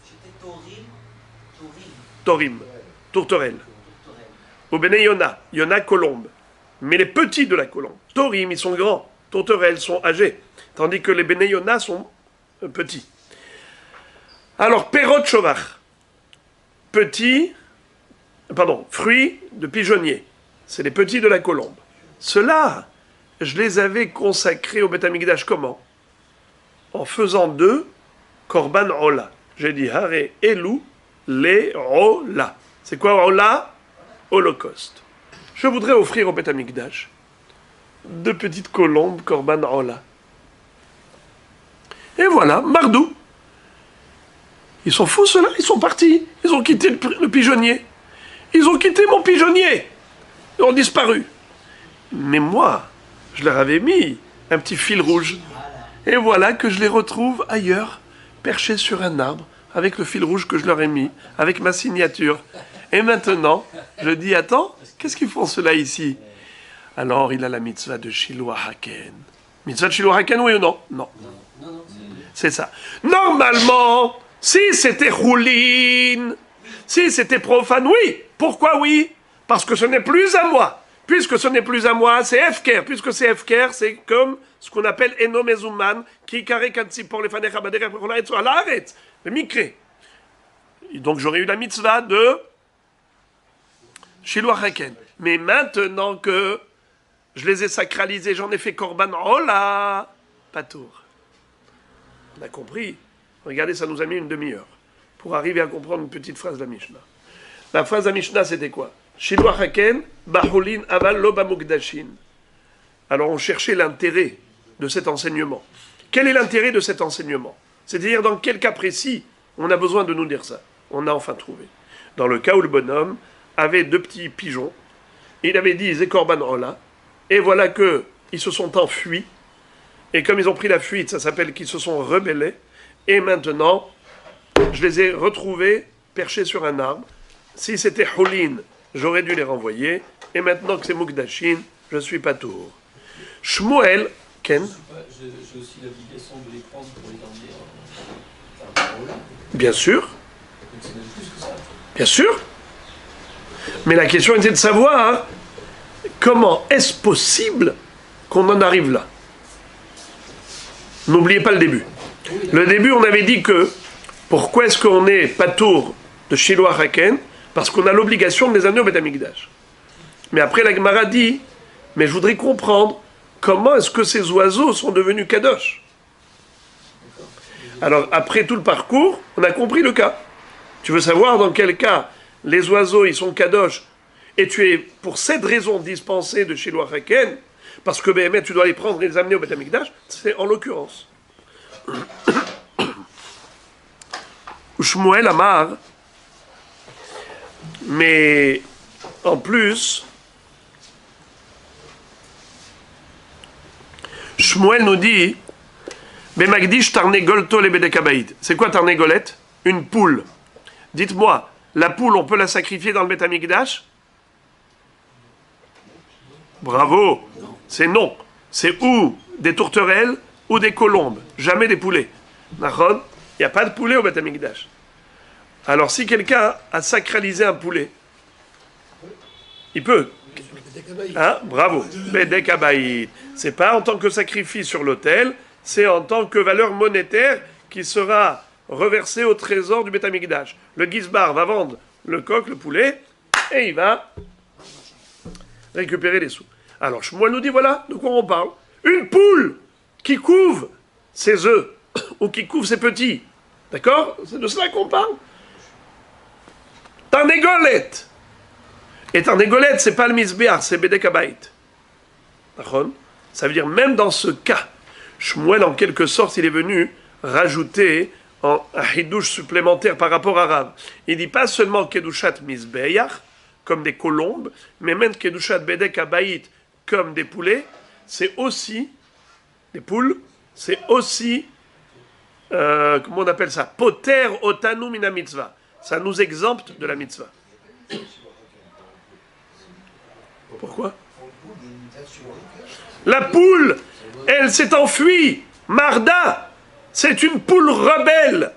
Torim. Tourterelle. au Bene Yona, Yona colombe. Mais les petits de la colombe, Torim, ils sont grands, tourterelles sont âgés, tandis que les Bene Yona sont petits. Alors, Perot Shovach, fruits de pigeonnier, c'est les petits de la colombe. Ceux-là, je les avais consacrés au Beth Amikdash comment? En faisant d'eux Korban Ola. J'ai dit Hare Elu le Ola. C'est quoi Ola? Holocauste. Je voudrais offrir au Beth Amikdash 2 petites colombes Korban Ola. Et voilà, Mardou. Ils sont fous ceux-là, ils sont partis. Ils ont quitté le pigeonnier. Ils ont quitté mon pigeonnier. Ils ont disparu. Mais moi, je leur avais mis un petit fil rouge. Et voilà que je les retrouve ailleurs, perchés sur un arbre, avec le fil rouge que je leur ai mis, avec ma signature. Et maintenant, je dis, attends, qu'est-ce qu'ils font ceux-là ici? Alors, il a la mitzvah de Shiloh Haken. Mitzvah de Shiloh Haken, oui ou non? Non. C'est ça. Normalement, si c'était Choulin, si c'était profane, oui. Pourquoi oui? Parce que ce n'est plus à moi. Puisque ce n'est plus à moi, c'est Efker. Puisque c'est Efker, c'est comme ce qu'on appelle Eno Mezuman, qui carré pour les fanecha baderech becholaretz à l'aaretz, le mikré. Donc j'aurais eu la mitzvah de Shiloh Haken. Mais maintenant que je les ai sacralisés, j'en ai fait Korban Ola, Patour. On a compris. Regardez, ça nous a mis une demi-heure pour arriver à comprendre une petite phrase de la Mishnah. La phrase de la Mishnah, c'était quoi? Shiloh Haken, Baholin Aval Lo Bamukdashin. Alors on cherchait l'intérêt de cet enseignement. Quel est l'intérêt de cet enseignement? C'est-à-dire dans quel cas précis on a besoin de nous dire ça? On a enfin trouvé. Dans le cas où le bonhomme avait 2 petits pigeons, il avait dit Zekorban Ola, et voilà que ils se sont enfuis, et comme ils ont pris la fuite, ça s'appelle qu'ils se sont rebellés, et maintenant, je les ai retrouvés perchés sur un arbre. Si c'était Choulin, j'aurais dû les renvoyer, et maintenant que c'est Mukdashin, je suis pas tour. Shmuel, Ken? J'ai aussi l'obligation de les prendre pour les emmener Bien sûr. Donc c'est même plus que ça. Bien sûr. Mais la question était de savoir comment est-ce possible qu'on en arrive là. N'oubliez pas le début. Le début, on avait dit que pourquoi est-ce qu'on est patour de Shiloh Haken? Parce qu'on a l'obligation de les amener au Beth Amikdash. Mais après, la Gemara dit, mais je voudrais comprendre comment est-ce que ces oiseaux sont devenus kadosh. Alors, après tout le parcours, on a compris le cas. Tu veux savoir dans quel cas les oiseaux, ils sont kadosh, et tu es pour cette raison dispensé de Shiloh Haken, parce que BMF, tu dois les prendre et les amener au Beth Amikdash, c'est en l'occurrence. Shmuel Amar, mais en plus, Shmuel nous dit Bemagdish Tarnegolto le Bedekabaïd. C'est quoi Tarnegolette? Une poule. Dites-moi, la poule, on peut la sacrifier dans le Beth Amikdash? Bravo. C'est non. C'est ou des tourterelles ou des colombes. Jamais des poulets. Nahon, il n'y a pas de poulet au Beth Amikdash. Alors si quelqu'un a sacralisé un poulet, il peut. Hein? Bravo. Bedekabaïd. C'est pas en tant que sacrifice sur l'autel, c'est en tant que valeur monétaire qui sera reversée au trésor du Beth Amikdash. Le Gizbar va vendre le coq, le poulet, et il va récupérer les sous. Alors Shmuel nous dit, voilà de quoi on parle. Une poule qui couve ses œufs, ou qui couve ses petits. D'accord? C'est de cela qu'on parle. Tarnegolette. Et Tarnegolette, c'est pas le misbéar, c'est Bedekabaït. D'accord? Ça veut dire, même dans ce cas, Shmuel, en quelque sorte, il est venu rajouter un hidouche supplémentaire par rapport à Rav. Il dit pas seulement Kedushat Misbeyach, comme des colombes, mais même Kedushat Bedekabaït, comme des poulets, c'est aussi, des poules, c'est aussi, comment on appelle ça? Poter otanu mina mitzvah. Ça nous exempte de la mitzvah. Pourquoi? La poule, elle s'est enfuie. Marda, c'est une poule rebelle.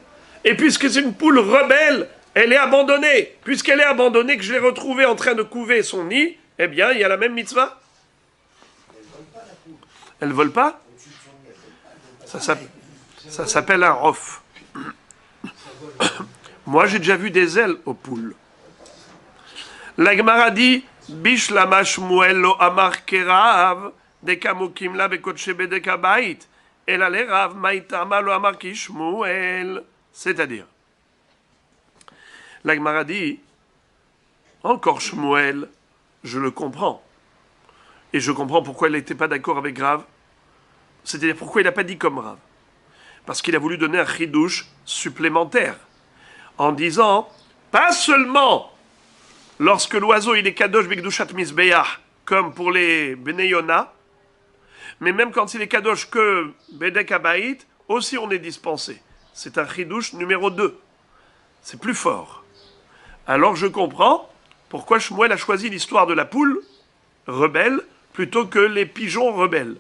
Et puisque c'est une poule rebelle, Elle est abandonnée. Puisqu'elle est abandonnée, que je l'ai retrouvée en train de couver son nid, eh bien, il y a la même mitzvah. Elle vole pas. Ça s'appelle un rof. Moi, j'ai déjà vu des ailes aux poules. La Gemara dit Bishlama Shmuel lo amar kerav de kamukim la bekotche bedek habayit el ale rav maitama lo amar ki Shmuel. C'est-à-dire, la Gemara dit encore Shmuel, je le comprends. Et je comprends pourquoi il n'était pas d'accord avec Rav. C'est-à-dire pourquoi il n'a pas dit comme Rav. Parce qu'il a voulu donner un chidouche supplémentaire. En disant, pas seulement lorsque l'oiseau il est kadosh b'kedushat mizbeach, comme pour les Beneyona, mais même quand il est kadosh que bedek habayit, aussi on est dispensé. C'est un chidouche numéro 2. C'est plus fort. Alors je comprends pourquoi Shmuel a choisi l'histoire de la poule rebelle plutôt que les pigeons rebelles.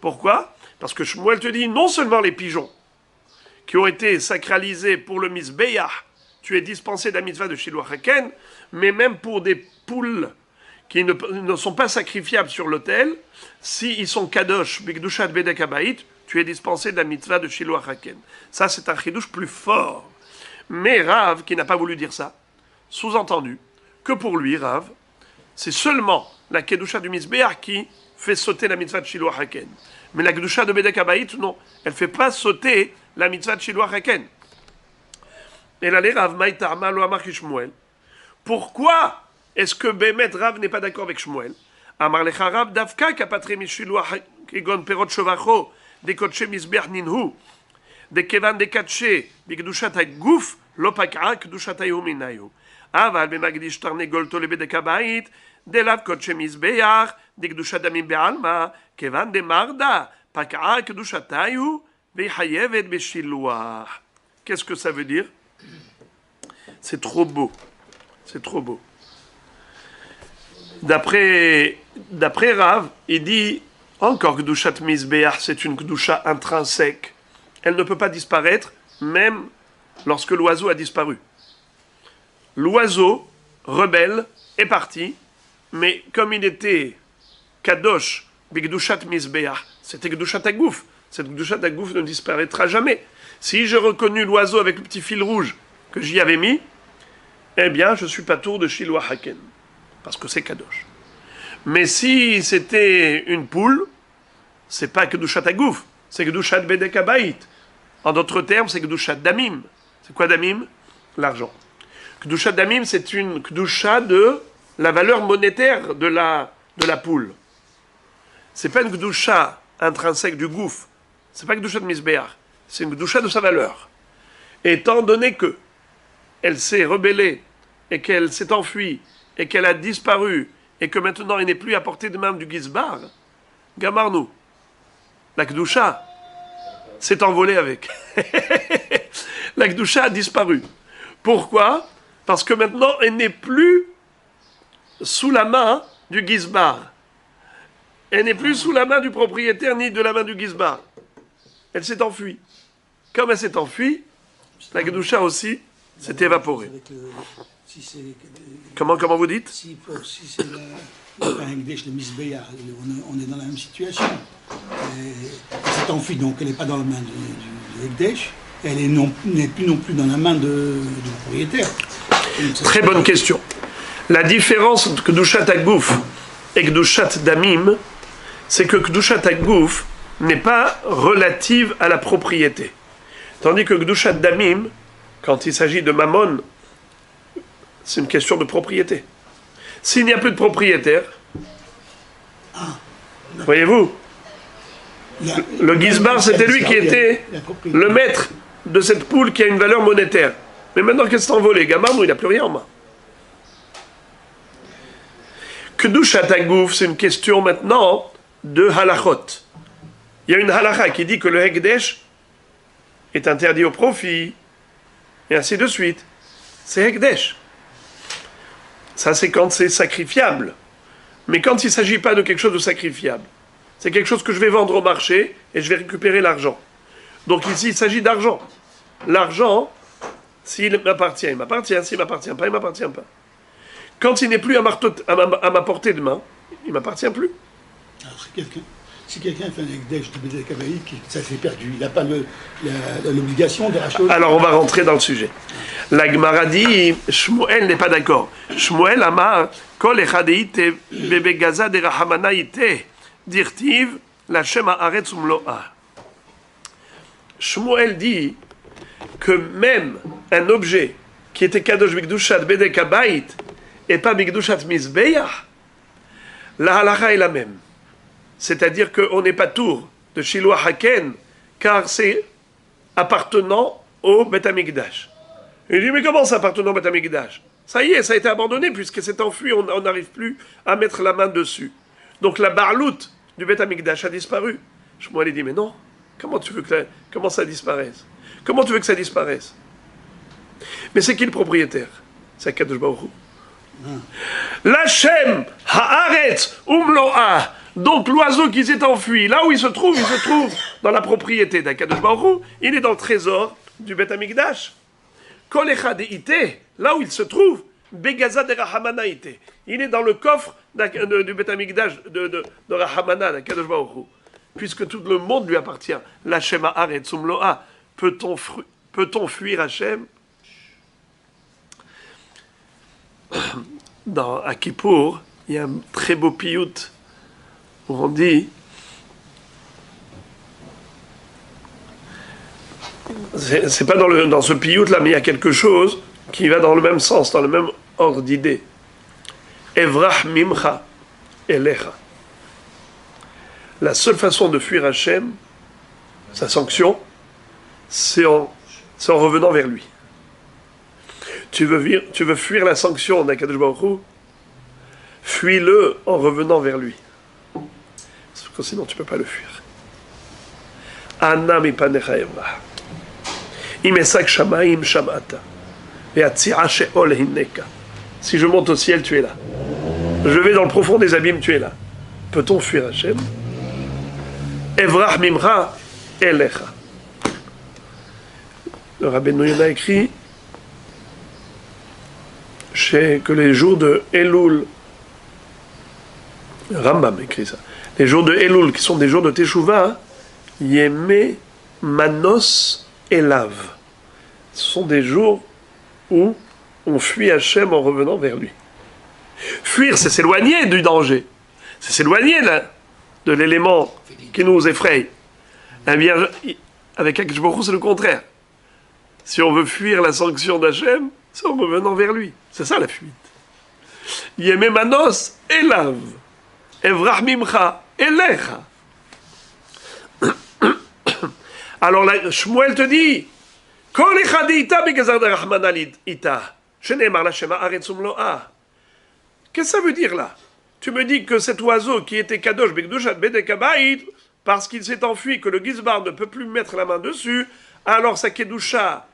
Pourquoi? Parce que Shmuel te dit non seulement les pigeons qui ont été sacralisés pour le Mizbeach, tu es dispensé de la mitzvah de Shiluach Haken, mais même pour des poules qui ne sont pas sacrifiables sur l'autel, s'ils sont kadosh, bikdushat bedek habayit, tu es dispensé de la mitzvah de Shiluach Haken. Ça, c'est un chidouche plus fort. Mais Rav, qui n'a pas voulu dire ça, sous-entendu que pour lui, Rav, c'est seulement la kedusha du Mizbeach qui fait sauter la mitzvah de Shiluach Haken. Mais la kedusha de bedek habayit, non, elle ne fait pas sauter la mitzvah de Shiluach Haken. Et là, les Rav Maïtarma lo amar ki Shmuel. Pourquoi est-ce que Bémet Rav n'est pas d'accord avec Shmuel? Amar lecha Rav davka kapatre mishiluach kegon perot shovacho de kotche mizbeach ninhu de kevan de katche bikdushat haguf lo pakra kedushat hayu minayu aval bemagdish tarnegol to lebedek habayit de lav kotche mizbeach de kedushat damim be'alma kevan de marda pakra kedushat hayu ve'hayevet beshiluach. Qu'est-ce que ça veut dire? C'est trop beau. C'est trop beau. D'après Rav, il dit encore Kedushat Mizbeach, c'est une Kedusha intrinsèque. Elle ne peut pas disparaître, même lorsque l'oiseau a disparu. L'oiseau rebelle est parti, mais comme il était Kadosh, Bikdushat Mizbeach, c'était Kedushat Hagouf. Cette Kedushat Hagouf ne disparaîtra jamais. Si j'ai reconnu l'oiseau avec le petit fil rouge que j'y avais mis, eh bien, je suis pas tour de Shiluach Haken, parce que c'est Kadosh. Mais si c'était une poule, c'est pas Kedushat Hagouf, c'est Kedushat bedek habayit. En d'autres termes, c'est Kedushat damim. C'est quoi damim? L'argent. Kedushat damim, c'est une Kedusha de la valeur monétaire de la poule. C'est pas une Kedusha intrinsèque du gouf, c'est pas Kedushat Mizbeach, c'est une Kedusha de sa valeur. Étant donné que elle s'est rebellée, et qu'elle s'est enfuie, et qu'elle a disparu, et que maintenant elle n'est plus à portée de main du Gizbar, Gamarnou, la Kedusha s'est envolée avec. La Kedusha a disparu. Pourquoi? Parce que maintenant elle n'est plus sous la main du Gizbar. Elle n'est plus sous la main du propriétaire, ni de la main du Gizbar. Elle s'est enfuie. Comme elle s'est enfuie, la Kedusha aussi s'est évaporée. Comment vous dites? Si c'est un Hekdesh, le Mizbeach, on est dans la même situation. Elle s'est enfuie, donc elle n'est pas dans la main du Hekdesh, elle n'est plus non plus dans la main du propriétaire. Très bonne question. La différence entre Kedushat Hagouf et Kedushat Damim, c'est que Kedushat Hagouf n'est pas relative à la propriété. Tandis que Kedushat Damim, quand il s'agit de Mammon, c'est une question de propriété. S'il n'y a plus de propriétaire, voyez-vous, le Gizbar, c'était lui qui était le maître de cette poule qui a une valeur monétaire. Mais maintenant qu'elle s'est envolée, Gamarnou, il n'a plus rien en main. Kedushat Hagouf, c'est une question maintenant de halachot. Il y a une halacha qui dit que le Hekdesh est interdit au profit, et ainsi de suite. C'est Hekdesh. Ça, c'est quand c'est sacrifiable. Mais quand il ne s'agit pas de quelque chose de sacrifiable, c'est quelque chose que je vais vendre au marché et je vais récupérer l'argent. Donc ici, il s'agit d'argent. L'argent, S'il m'appartient, il m'appartient. S'il ne m'appartient pas, il ne m'appartient pas. Quand il n'est plus à ma portée de main, il ne m'appartient plus. Alors, si quelqu'un fait un Ekdesh de Bédé Kabaï, ça s'est perdu. Il n'a pas l'obligation de racheter. Alors, on va rentrer dans le sujet. La Gemara dit, Shmuel n'est pas d'accord. Shmuel amar, kol echadeite bebe gaza de rahamanaite, dirtiv, la shema aretz umloa. Shmuel dit que même un objet qui était kadosh b'kedushat Bédé Kabaï et pas b'kedushat Mizbeach, la halacha est la même. C'est-à-dire qu'on n'est pas tour de Shiloh Haken, car c'est appartenant au Beth Amikdash. Il dit, mais comment ça appartenant au Beth Amikdash? Ça y est, ça a été abandonné puisque c'est enfui, on n'arrive plus à mettre la main dessus. Donc la barloute du Beth Amikdash a disparu. Shmuel dit, mais non, comment ça disparaisse? Comment tu veux que ça disparaisse? Mais c'est qui le propriétaire? C'est Akadosh Baruch Hu. L'Hachem, Haaretz, Umloa. Donc l'oiseau qui s'est enfui, là où il se trouve dans la propriété d'Akadosh Baruch Hu, il est dans le trésor du Beth Amikdash. Kol echad ite, là où il se trouve, Begaza de Rahamana ite. Il est dans le coffre du Beth Amikdash de Rahamana, d'Akadosh Baruch Hu. Puisque tout le monde lui appartient. L'Hachem Haaretz Umloa. Peut-on fuir Hachem? À Kippour, il y a un très beau piyut où on dit, c'est pas dans ce piyut là, mais il y a quelque chose qui va dans le même sens, dans le même ordre d'idée. Evrach mimcha elecha. La seule façon de fuir Hachem, sa sanction, c'est en revenant vers lui. Tu veux fuir la sanction d'Akadosh Baruch Hu, fuis-le en revenant vers lui. Parce que sinon tu ne peux pas le fuir. Anna mipanecha evrah. Imesak shamaim shamata. Ve'atzira she'ol hinneka. Si je monte au ciel, tu es là. Je vais dans le profond des abîmes, tu es là. Peut-on fuir Hachem? Evrah mimcha elecha. Le Rabbeinu Yonah a écrit que les jours de Elul, Rambam écrit ça, les jours de Elul, qui sont des jours de Teshuvah, Yemé, Manos, Elav. Ce sont des jours où on fuit Hachem en revenant vers lui. Fuir, c'est s'éloigner du danger. C'est s'éloigner de l'élément qui nous effraie. Eh bien, avec Akadosh Baruch Hu, c'est le contraire. Si on veut fuir la sanction d'Hachem, c'est en revenant vers lui. C'est ça la fuite. Yemé Manos, Elav. Evrach Mimcha, Elecha. Alors là, Shmuel te dit, Kol echad ita begazar de Rahmana ita. Shenemar la shema aretz umloa. Qu'est-ce que ça veut dire là? Tu me dis que cet oiseau qui était Kadosh Bekdushat Bédé Kabaï, parce qu'il s'est enfui, que le Gizbar ne peut plus mettre la main dessus, alors sa Kedusha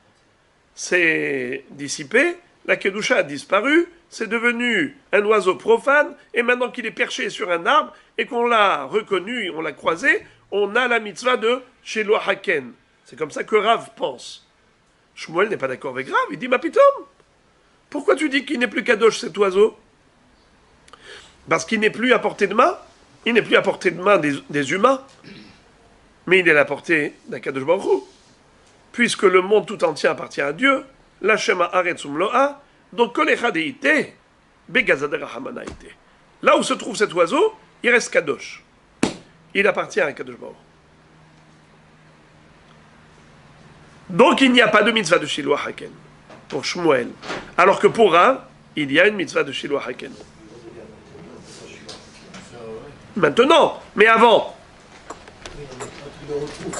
s'est dissipée, la Kedusha a disparu, c'est devenu un oiseau profane, et maintenant qu'il est perché sur un arbre, et qu'on l'a reconnu, on l'a croisé, on a la mitzvah de Shiloh Haken. C'est comme ça que Rav pense. Shmuel n'est pas d'accord avec Rav, il dit, ma pitom, pourquoi tu dis qu'il n'est plus Kadosh cet oiseau? Parce qu'il n'est plus à portée de main, il n'est plus à portée de main des humains, mais il est à la portée d'Akadosh Baruch Hu. Puisque le monde tout entier appartient à Dieu, la Shema Aretz Umloa, donc Kol echad ite, Begazad Rahamana ite. Là où se trouve cet oiseau, il reste Kadosh. Il appartient à Akadosh Baruch Hu. Donc il n'y a pas de mitzvah de Shiloh Haken pour Shmuel. Alors que pour Rav, il y a une mitzvah de Shiloh Haken. Maintenant, mais avant. On le retrouve.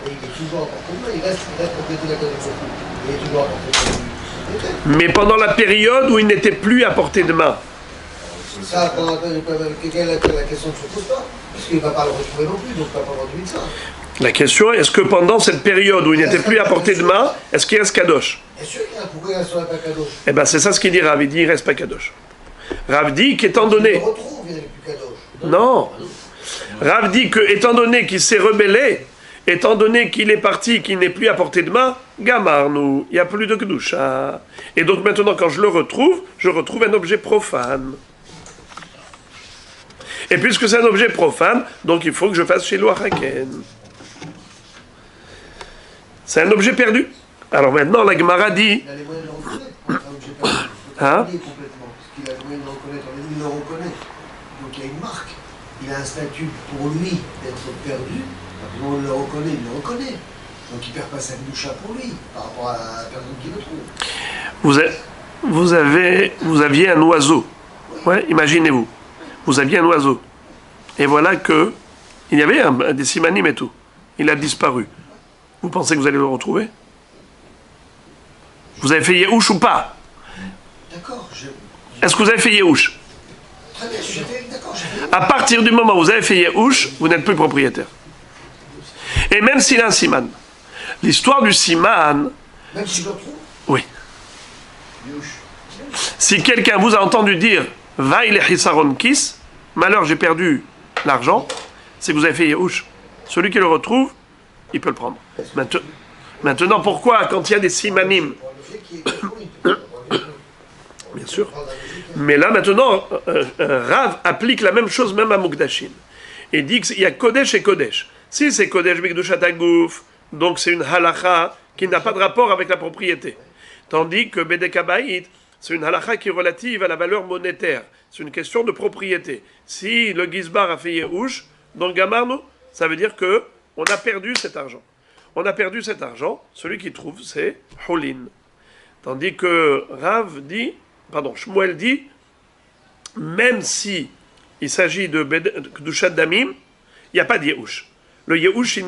Mais il est toujours en portée de main, il reste propriété de la Kadosh. Il est toujours en portée de main. Mais pendant la période où il n'était plus à portée de main. Ça, quelle est la question ne se pose pas, puisqu'il ne va pas le retrouver non plus, donc il ne va pas avoir du ça. La question est, est-ce que pendant cette période où il n'était plus à portée de main, est-ce qu'il reste Kadosh? Bien sûr qu'il y a un pourquoi il ne reste pas Kadosh. Eh bien, c'est ça ce qu'il dit Rav, il dit il ne reste pas Kadosh. Rav dit qu'étant donné... Il le retrouve, il n'est plus Kadosh. Non. Rav dit que, étant donné qu'il s'est rebellé, étant donné qu'il est parti, qu'il n'est plus à portée de main, Gamarnu, il n'y a plus de Kedusha. Et donc maintenant, quand je retrouve un objet profane. Et puisque c'est un objet profane, donc il faut que je fasse chez Haken. C'est un objet perdu. Alors maintenant, la Gemara dit... Il a les moyens de le reconnaître. Un objet perdu. Hein? Il est complètement. Parce qu'il a les moyens de le reconnaître. Il le reconnaît. Donc il y a une marque. Il a un statut pour lui d'être perdu. Quand on le reconnaît, il le reconnaît. Donc il ne perd pas sa doucha pour lui, par rapport à la personne qui le trouve. Vous aviez un oiseau. Ouais, imaginez-vous. Vous aviez un oiseau. Et voilà que il y avait des simanim et tout. Il a disparu. Vous pensez que vous allez le retrouver? Vous avez fait Yehush ou pas? D'accord. Est-ce que vous avez fait Yehush? Très bien, d'accord. À partir du moment où vous avez fait Yehush, vous n'êtes plus propriétaire. Et même s'il a un siman. L'histoire du siman... Même si je le retrouve? Oui. Youch. Si quelqu'un vous a entendu dire « Vaïle Hisaron Kis », malheur, j'ai perdu l'argent, c'est que vous avez fait Yehush. Celui qui le retrouve, il peut le prendre. Maintenant, pourquoi, quand il y a des simanim... Bien sûr. Mais là, maintenant, Rav applique la même chose même à Mukdashin. Il dit qu'il y a Kodesh et Kodesh. Si c'est Kodesh Bikdushat Hagouf, donc c'est une halacha qui n'a pas de rapport avec la propriété. Tandis que Bedek Habayit, c'est une halacha qui est relative à la valeur monétaire. C'est une question de propriété. Si le Gizbar a fait Yehush, donc Gamarno, ça veut dire que on a perdu cet argent. On a perdu cet argent, celui qui trouve, c'est Holin. Tandis que Shmuel dit, même si il s'agit de Kedushat Damim, il n'y a pas de Yehush. Le Yehush, il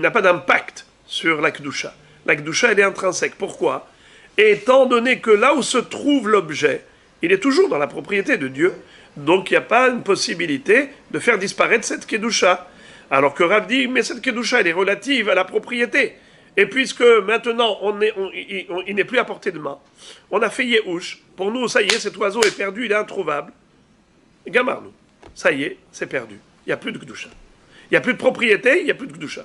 n'a pas d'impact sur la Kedusha. La Kedusha, elle est intrinsèque. Pourquoi? Étant donné que là où se trouve l'objet, il est toujours dans la propriété de Dieu, donc il n'y a pas une possibilité de faire disparaître cette Kedusha. Alors que Rav dit, mais cette Kedusha, elle est relative à la propriété. Et puisque maintenant, il n'est plus à portée de main, on a fait Yehush. Pour nous, ça y est, cet oiseau est perdu, il est introuvable. Gamarnou, ça y est, c'est perdu. Il n'y a plus de Kedusha. Il n'y a plus de propriété, il n'y a plus de Kedusha.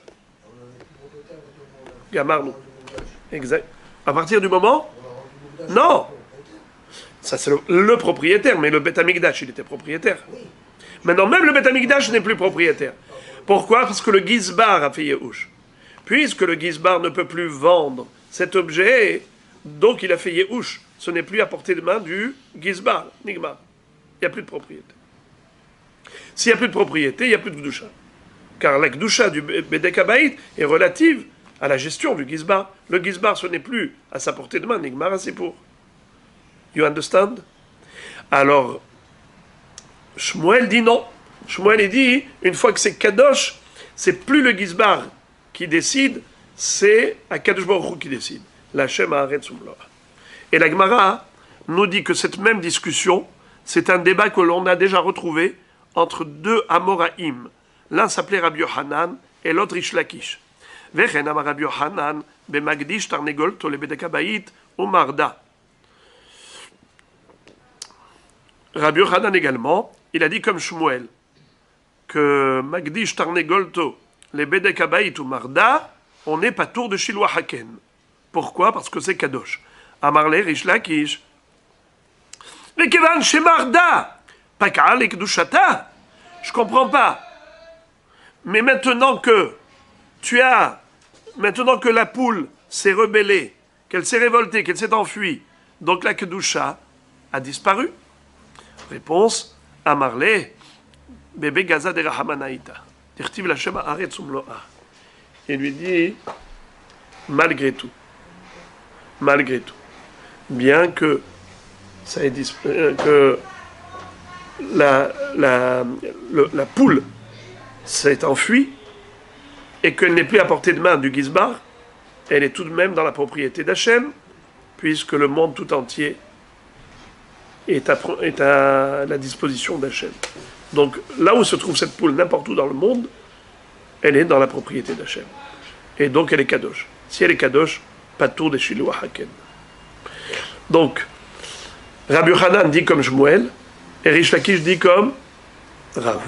Gamarnou. Exact. À partir du moment... Non. Ça, c'est le propriétaire, mais le Beth Amikdash, il était propriétaire. Maintenant, même le Beth Amikdash n'est plus propriétaire. Pourquoi? Parce que le Gizbar a fait Yehush. Puisque le Gizbar ne peut plus vendre cet objet, donc il a fait Yehush. Ce n'est plus à portée de main du Gizbar, Nigmar. Il n'y a plus de propriété. S'il n'y a plus de propriété, il n'y a plus de Gdusha. Car la Gdusha du Bedek Habayit est relative à la gestion du Gizbar. Le Gizbar, ce n'est plus à sa portée de main, Nigmar, c'est pour. You understand? Alors, Shmuel dit non. Shmuel dit, une fois que c'est Kadosh, c'est plus le Gizbar qui décide, c'est Akadosh Baruch Hu qui décide. L'Hachem Haaretz Umloa. Et la Gemara nous dit que cette même discussion, c'est un débat que l'on a déjà retrouvé entre deux Amoraïm. L'un s'appelait Rabbi Yohanan et l'autre Rish Lakish. Vechen amar Rabbi Yohanan b'magdish tarnegol to lebedek habayit umarda. Rabbi Yohanan également, il a dit comme Shmuel que Magdish Tarnegolto, les Bedek Habayit ou Marda, on n'est pas tour de Shiloh Haken. Pourquoi? Parce que c'est Kadosh. Amarle Rish Lakish. Mais Kevan chez Marda, Pakal et Kedushata, je comprends pas. Mais maintenant que la poule s'est rebellée, qu'elle s'est révoltée, qu'elle s'est enfuie, donc la Kedusha a disparu. Réponse, Amarle, bébé Gaza de Rahamanaïta. Dirtiv la Shema Haaretz Umloa. Il lui dit, malgré tout, bien que ça ait que la poule s'est enfuie et qu'elle n'est plus à portée de main du Gizbar, elle est tout de même dans la propriété d'Hachem, puisque le monde tout entier est à la disposition d'Hachem. Donc, là où se trouve cette poule, n'importe où dans le monde, elle est dans la propriété d'Hachem. Et donc, elle est Kadosh. Si elle est Kadosh, pas tour des Shiloh Haken. Donc, Rabbi Yohanan dit comme Shmuel, et Rish Lakish dit comme Rav.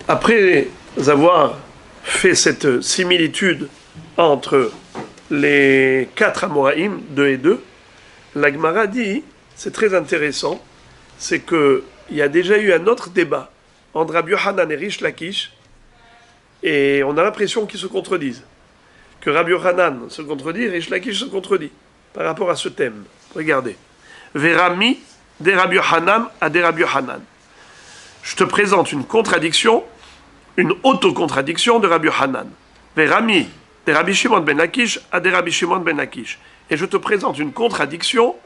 Après avoir fait cette similitude entre les 4 Amoraïm, 2 et 2, la Gemara dit, c'est très intéressant, c'est qu'il y a déjà eu un autre débat entre Rabbi Yochanan et Rish Lakish, et on a l'impression qu'ils se contredisent. Que Rabbi Yochanan se contredit et Rish Lakish se contredit par rapport à ce thème. Regardez. Verami de Rabbi Yochanan à de Rabbi Yochanan. Je te présente une contradiction, une autocontradction de Rabbi Yochanan. Verami de Rabbi Shimon ben Lakish à de Rabbi Shimon ben Lakish. Et je te présente une contradiction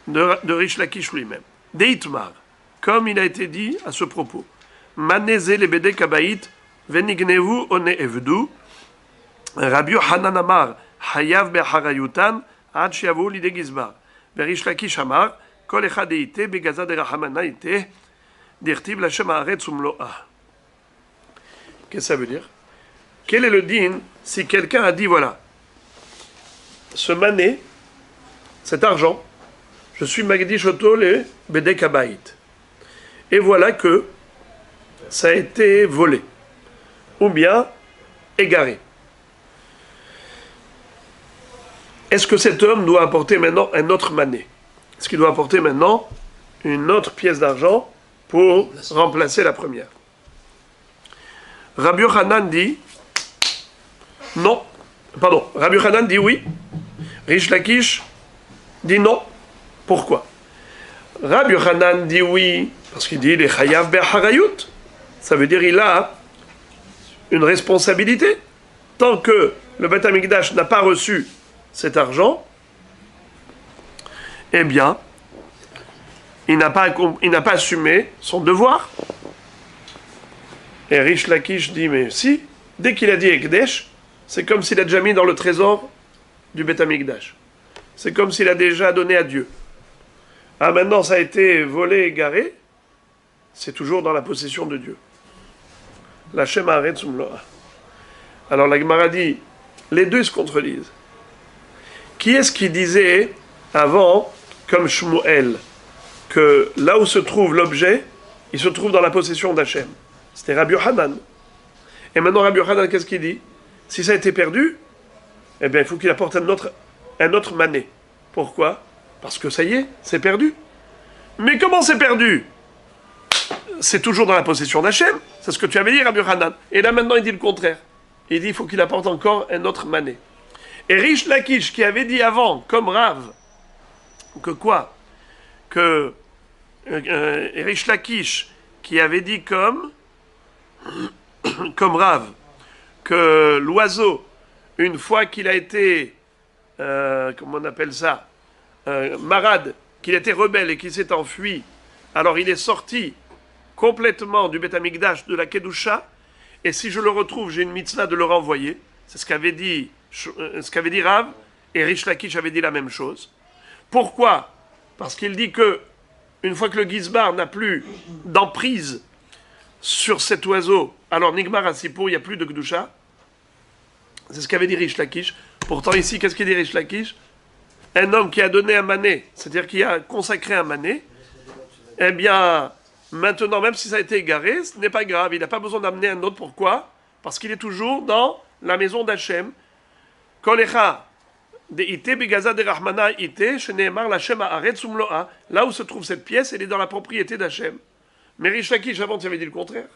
de Rish Lakish lui-même. Deitmar, comme il a été dit à ce propos. Maneze le bede kabaït venignevu one evdu. Rabbi Yochanan amar hayav beharayutan ad shiavu lide gizbar. Rish Lakish amar kol echad deite begaza de rahamana ite dirtiv la shema haaretz umloa. Qu'est-ce que ça veut dire? Quel est le din si quelqu'un a dit voilà, ce mané, cet argent, je suis Magdi Shoto le Bedek Habayit. Et voilà que ça a été volé, ou bien égaré. Est-ce que cet homme doit apporter maintenant un autre mané? Est-ce qu'il doit apporter maintenant une autre pièce d'argent pour remplacer la première? Rabbi Yochanan dit non. Pardon, Rabbi Yochanan dit oui. Rish Lakish dit non. Pourquoi? Rabbi Yochanan dit oui, parce qu'il dit les chayav be'harayut. Ça veut dire il a une responsabilité. Tant que le Beth Amikdash n'a pas reçu cet argent, eh bien, il n'a pas assumé son devoir. Et Rish Lakish dit mais si, dès qu'il a dit Ekdesh, c'est comme s'il a déjà mis dans le trésor du Beth Amikdash. C'est comme s'il a déjà donné à Dieu. Ah, maintenant ça a été volé, égaré, c'est toujours dans la possession de Dieu. La Shema Haaretz Umloa. Alors la Gemara dit, les deux se contredisent. Qui est-ce qui disait avant, comme Shmuel, que là où se trouve l'objet, il se trouve dans la possession d'Hachem? C'était Rabbi Yochanan. Et maintenant Rabbi Yochanan, qu'est-ce qu'il dit? Si ça a été perdu, eh bien il faut qu'il apporte un autre mané. Pourquoi? Parce que ça y est, c'est perdu. Mais comment c'est perdu? C'est toujours dans la possession d'Hachem. C'est ce que tu avais dit, Rabbi Yochanan. Et là maintenant il dit le contraire. Il dit il faut qu'il apporte encore un autre mané. Et Rish Lakish qui avait dit avant, comme Rav, que quoi? Que Rish Lakish qui avait dit comme Rav, que l'oiseau, une fois qu'il a été, comment on appelle ça, marade, qu'il était rebelle et qu'il s'est enfui, alors il est sorti complètement du Beth Amikdash, de la Kedusha, et si je le retrouve, j'ai une mitzvah de le renvoyer. C'est ce qu'avait dit Rav, et Rish Lakish avait dit la même chose. Pourquoi? Parce qu'il dit que, une fois que le Gizbar n'a plus d'emprise sur cet oiseau, alors Nigmar Asipour, il n'y a plus de Kedusha. C'est ce qu'avait dit Rish Lakish. Pourtant ici, qu'est-ce qu'il dit Rish Lakish? Un homme qui a donné un mané, c'est-à-dire qui a consacré un mané, eh bien, maintenant, même si ça a été égaré, ce n'est pas grave, il n'a pas besoin d'amener un autre. Pourquoi? Parce qu'il est toujours dans la maison d'Hachem. Kolecha de ite begaza de rahmana ite sheneemar l'Hachem haaretz umloa. Là où se trouve cette pièce, elle est dans la propriété d'Hachem. Mais Rish Lakish, avant, tu avais dit le contraire.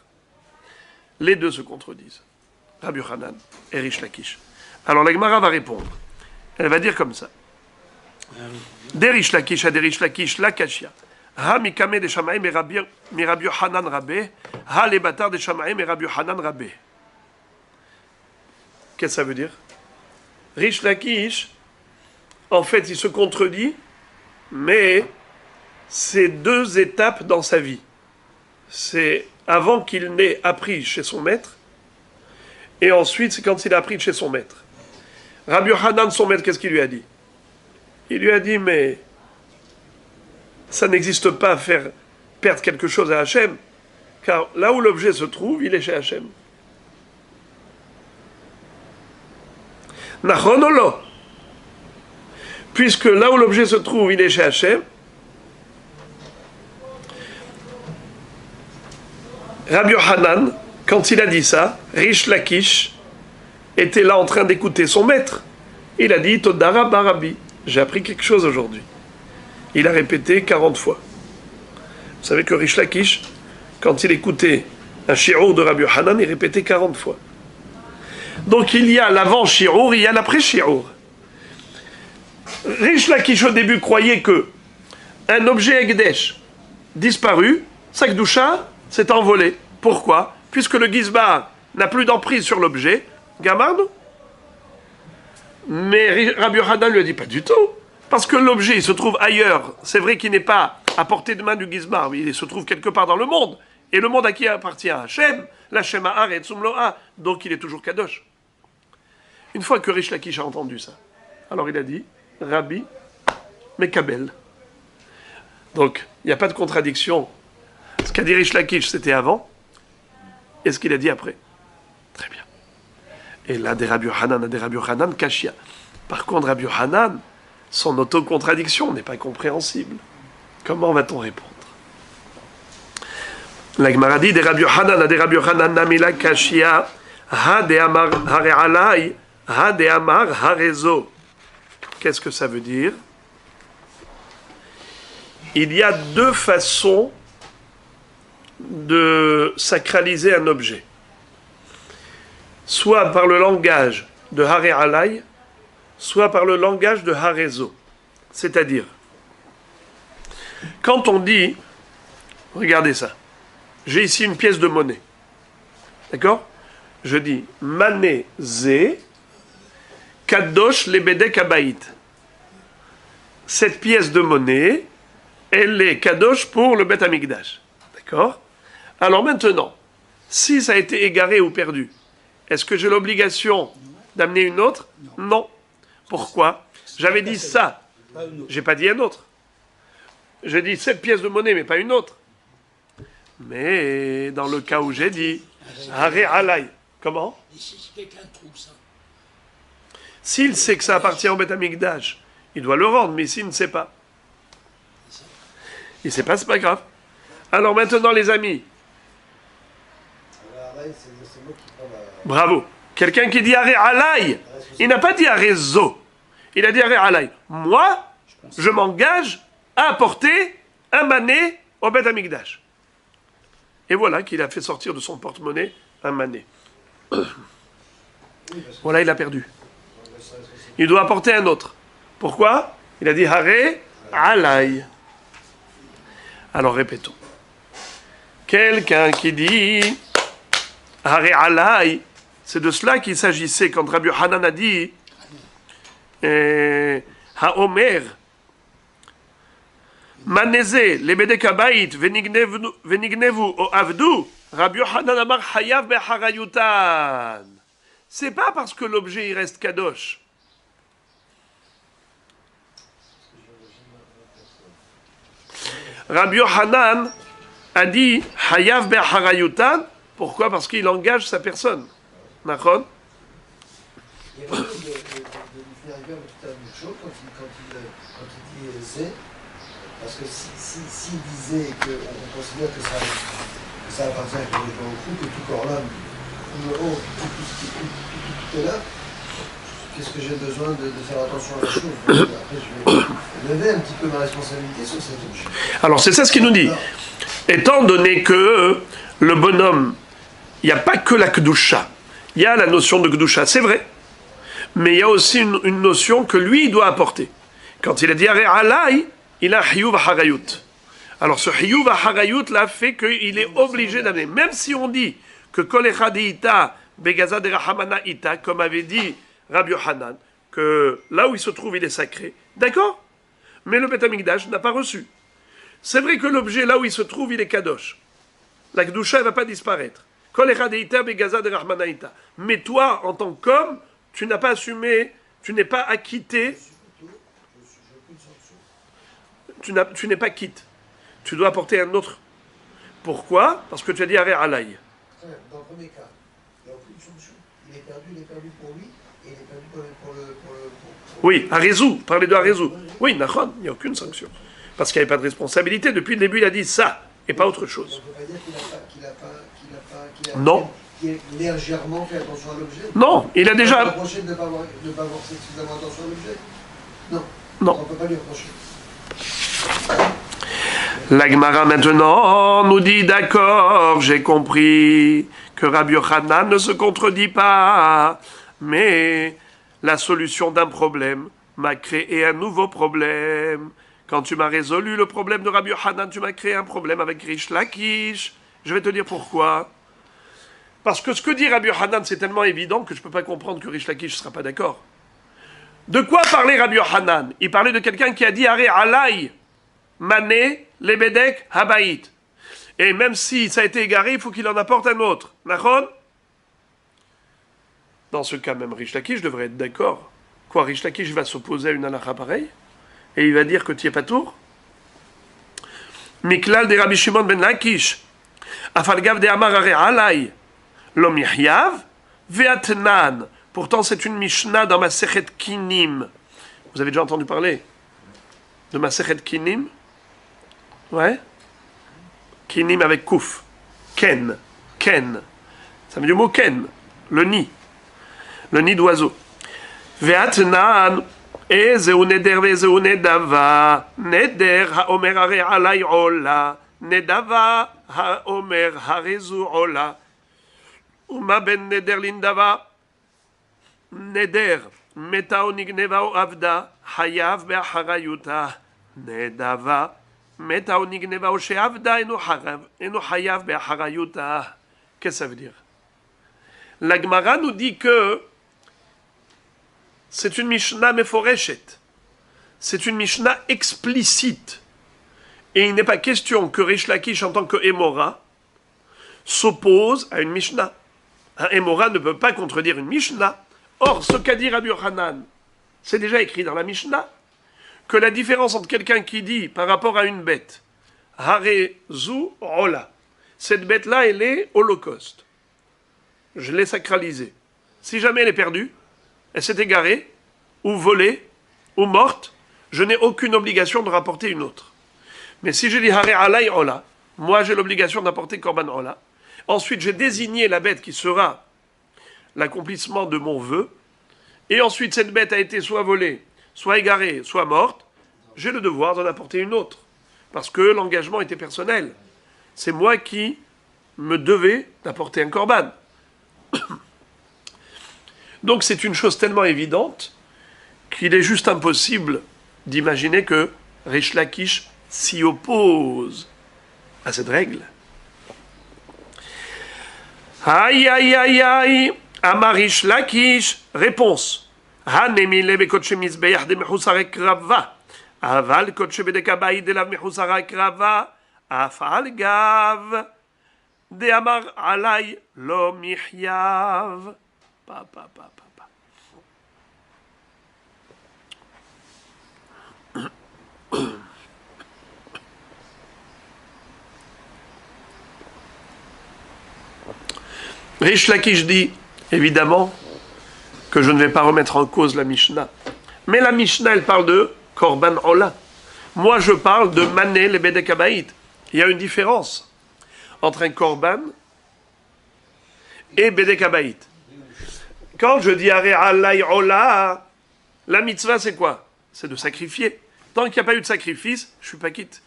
Les deux se contredisent. Rabbi Yochanan et Rish Lakish. Alors la Gemara va répondre. Elle va dire comme ça. De Rish Lakish à de Rish Lakish, la kashia. Ha mikame de Shamaim mi Rabbi Yochanan rabbe. Ha le batar de Shamaim mi Rabbi Yochanan rabbe. Qu'est-ce que ça veut dire? Rish Lakish, en fait, il se contredit, mais c'est deux étapes dans sa vie. C'est avant qu'il n'ait appris chez son maître, et ensuite c'est quand il a appris chez son maître. Rabbi Yochanan, son maître, qu'est-ce qu'il lui a dit? Il lui a dit, mais ça n'existe pas à faire perdre quelque chose à Hachem, car là où l'objet se trouve, il est chez Hachem. Nachonolo, puisque là où l'objet se trouve, il est chez Hachem, Rabbi Yochanan, quand il a dit ça, Rish Lakish était là en train d'écouter son maître. Il a dit Todara Barabi, j'ai appris quelque chose aujourd'hui. Il a répété 40 fois. Vous savez que Rish Lakish, quand il écoutait un shi'ur de Rabbi Hanan, il répétait 40 fois. Donc il y a l'avant shi'ur, il y a l'après shi'ur. Rish Lakish au début croyait que un objet Ekdesh disparu, sa Kedusha s'est envolé. Pourquoi? Puisque le Gizbar n'a plus d'emprise sur l'objet, Gamardo. Mais Rabbi Hanan lui a dit pas du tout. Parce que l'objet il se trouve ailleurs. C'est vrai qu'il n'est pas à portée de main du Gizbar, mais il se trouve quelque part dans le monde. Et le monde à qui appartient? À Hachem, l'Hachem Haaretz Umloa. Donc il est toujours Kadosh. Une fois que Rish Lakish a entendu ça, alors il a dit Rabbi Mekabel. Donc il n'y a pas de contradiction. Ce qu'a dit Rish Lakish, c'était avant. Et ce qu'il a dit après. Très bien. Et là, des Rabbi Hanan, Kashia. Par contre, Rabbi Hanan, son autocontradiction n'est pas compréhensible. Comment va-t-on répondre? La Gemara dit, des Rabbi Hanan, Namila Kashia, Ha de Amar Hare Alai, Ha de Amar Harezo. Qu'est-ce que ça veut dire? Il y a deux façons de sacraliser un objet. Soit par le langage de Hare Alai, soit par le langage de Harezo. C'est-à-dire, quand on dit, regardez ça, j'ai ici une pièce de monnaie. D'accord? Je dis, Mané Zé, Kadosh Lebedek Abayit. Cette pièce de monnaie, elle est Kadosh pour le Bet Amikdash. D'accord? Alors maintenant, si ça a été égaré ou perdu, est-ce que j'ai l'obligation d'amener une autre? Non. Pourquoi? J'avais dit ça. J'ai pas dit un autre. J'ai dit cette pièce de monnaie, mais pas une autre. Mais dans le cas où j'ai dit Hare Alai, comment? S'il sait que ça appartient au Bet Amikdash, il doit le rendre, mais s'il ne sait pas, il ne sait pas, c'est pas grave. Alors maintenant, les amis, bravo. Quelqu'un qui dit Hare Alai, il n'a pas dit Harezo. Il a dit Hare Alai. Moi, je m'engage à apporter un mané au Bet Amikdash. Et voilà qu'il a fait sortir de son porte-monnaie un mané. Voilà, il a perdu. Il doit apporter un autre. Pourquoi? Il a dit Hare Alai. Alors répétons. Quelqu'un qui dit Hare Alai, c'est de cela qu'il s'agissait quand Rabbi Hanan a dit Haomer Maneze lebedek abayit venignevu o avdu Rabbi Hanan amar hayav beharayutan. C'est pas parce que l'objet il reste kadosh. Rabbi Hanan a dit hayav beharayutan. Pourquoi? Parce qu'il engage sa personne. Nachon? Il y a beaucoup de faire arriver tout à l'heure une chose quand il dit Zé, parce que s'il disait qu'on considère que ça appartient à Baruch que tout corps l'homme, tout est là, qu'est-ce que j'ai besoin de faire attention à la chose? Après, je vais lever un petit peu ma responsabilité sur cette chose. Alors, c'est ça ce qu'il nous dit. Étant donné que le bonhomme, il n'y a pas que la Kedusha, il y a la notion de Kedusha, c'est vrai. Mais il y a aussi une notion que lui, il doit apporter. Quand il a dit Hare Alai, il a Hiyuv Harayut. Alors ce Hiyuv Harayut là fait qu'il est obligé d'amener. Même si on dit que Kol Echad Ita, Begaza de Rahamana Ita, comme avait dit Rabbi Hanan, que là où il se trouve, il est sacré. D'accord? Mais le Bet Amikdash n'a pas reçu. C'est vrai que l'objet, là où il se trouve, il est Kadosh. La Kedusha ne va pas disparaître. Kol Echad Ita, Begaza de Rahamana Ita. Mais toi, en tant qu'homme, tu n'as pas assumé, tu n'es pas acquitté, tu n'es pas quitte. Tu dois apporter un autre. Pourquoi? Parce que tu as dit Hare Alai. Dans le premier cas, il n'y a aucune sanction. Il est perdu pour lui, et il est perdu pour le... Oui, Harezu, parlez de Harezu. Oui, Nachon, il n'y a aucune sanction. Parce qu'il n'y avait pas de responsabilité. Depuis le début, il a dit ça, et pas autre chose. On ne peut pas dire qu'il Non. Qui a légèrement fait attention à l'objet? Non, il a déjà... reprocher de ne pas avoir fait suffisamment attention à l'objet? Non. Non. On ne peut pas lui reprocher. La Gemara maintenant nous dit, d'accord, j'ai compris que Rabbi Yochanan ne se contredit pas, mais la solution d'un problème m'a créé un nouveau problème. Quand tu m'as résolu le problème de Rabbi Yochanan, tu m'as créé un problème avec Rish Lakish. Je vais te dire pourquoi. Parce que ce que dit Rabbi Yochanan, c'est tellement évident que je ne peux pas comprendre que Rish Lakish ne sera pas d'accord. De quoi parlait Rabbi Yochanan? Il parlait de quelqu'un qui a dit « Are alay mané lebedek habayit ». Et même si ça a été égaré, il faut qu'il en apporte un autre. Nachon? Dans ce cas, même Rish Lakish devrait être d'accord. Quoi, Rish Lakish va s'opposer à une halakha pareille? Et il va dire que tu es pas tour? Miklal de Rabbi Shimon ben Lakish. Afalgav de Amar are alay. L'om yahyav ve'atnan. Pourtant, c'est une Mishnah dans Masechet Kinim. Vous avez déjà entendu parler de Masechet Kinim? Ouais? Kinim avec Kouf. Ken. Ken. Ça veut dire le mot Ken. Le nid. Le nid d'oiseau. Ve'atnan. Et zeu neder ve'zeu nedava. Neder ha'omer are alay ola. Nedava ha'omer harezu ola. Uma ben neder lindava. Neder, metao nigneva avda, hayav be'acharayuta. Nedava, metao nigneva she'avda, eno hayav be'acharayuta. Qu'est-ce que ça veut dire? La Gemara nous dit que c'est une Mishnah meforeshet. C'est une Mishnah explicite. Et il n'est pas question que Rish Lakish, en tant que Émora, s'oppose à une Mishnah. Un Émora ne peut pas contredire une Mishnah. Or, ce qu'a dit Rabbi Yochanan, c'est déjà écrit dans la Mishnah, que la différence entre quelqu'un qui dit par rapport à une bête, Harezu Ola, cette bête-là, elle est holocauste. Je l'ai sacralisée. Si jamais elle est perdue, elle s'est égarée, ou volée, ou morte, je n'ai aucune obligation de rapporter une autre. Mais si je dis Hare Alay Ola, moi j'ai l'obligation d'apporter Korban Ola. Ensuite, j'ai désigné la bête qui sera l'accomplissement de mon vœu, et ensuite cette bête a été soit volée, soit égarée, soit morte, j'ai le devoir d'en apporter une autre, parce que l'engagement était personnel. C'est moi qui me devais d'apporter un korban. Donc c'est une chose tellement évidente qu'il est juste impossible d'imaginer que Rish Lakish s'y oppose à cette règle. Aïe aïe aïe aïe. Amarish Lakish, réponse. Hanemile bekotche mizbeach de mechusare krava. Aval kotche bedekabaï de la mechusare krava. Afal gav. De amar alay lo mihyav. Pa. Rish Lakish dit, évidemment, que je ne vais pas remettre en cause la Mishnah. Mais la Mishnah, elle parle de Korban Ola. Moi, je parle de Mané le Bedekabaït. Il y a une différence entre un Korban et Bedekabaït. Quand je dis Are Alay Ola, la mitzvah, c'est quoi? C'est de sacrifier. Tant qu'il n'y a pas eu de sacrifice, je ne suis pas quitte.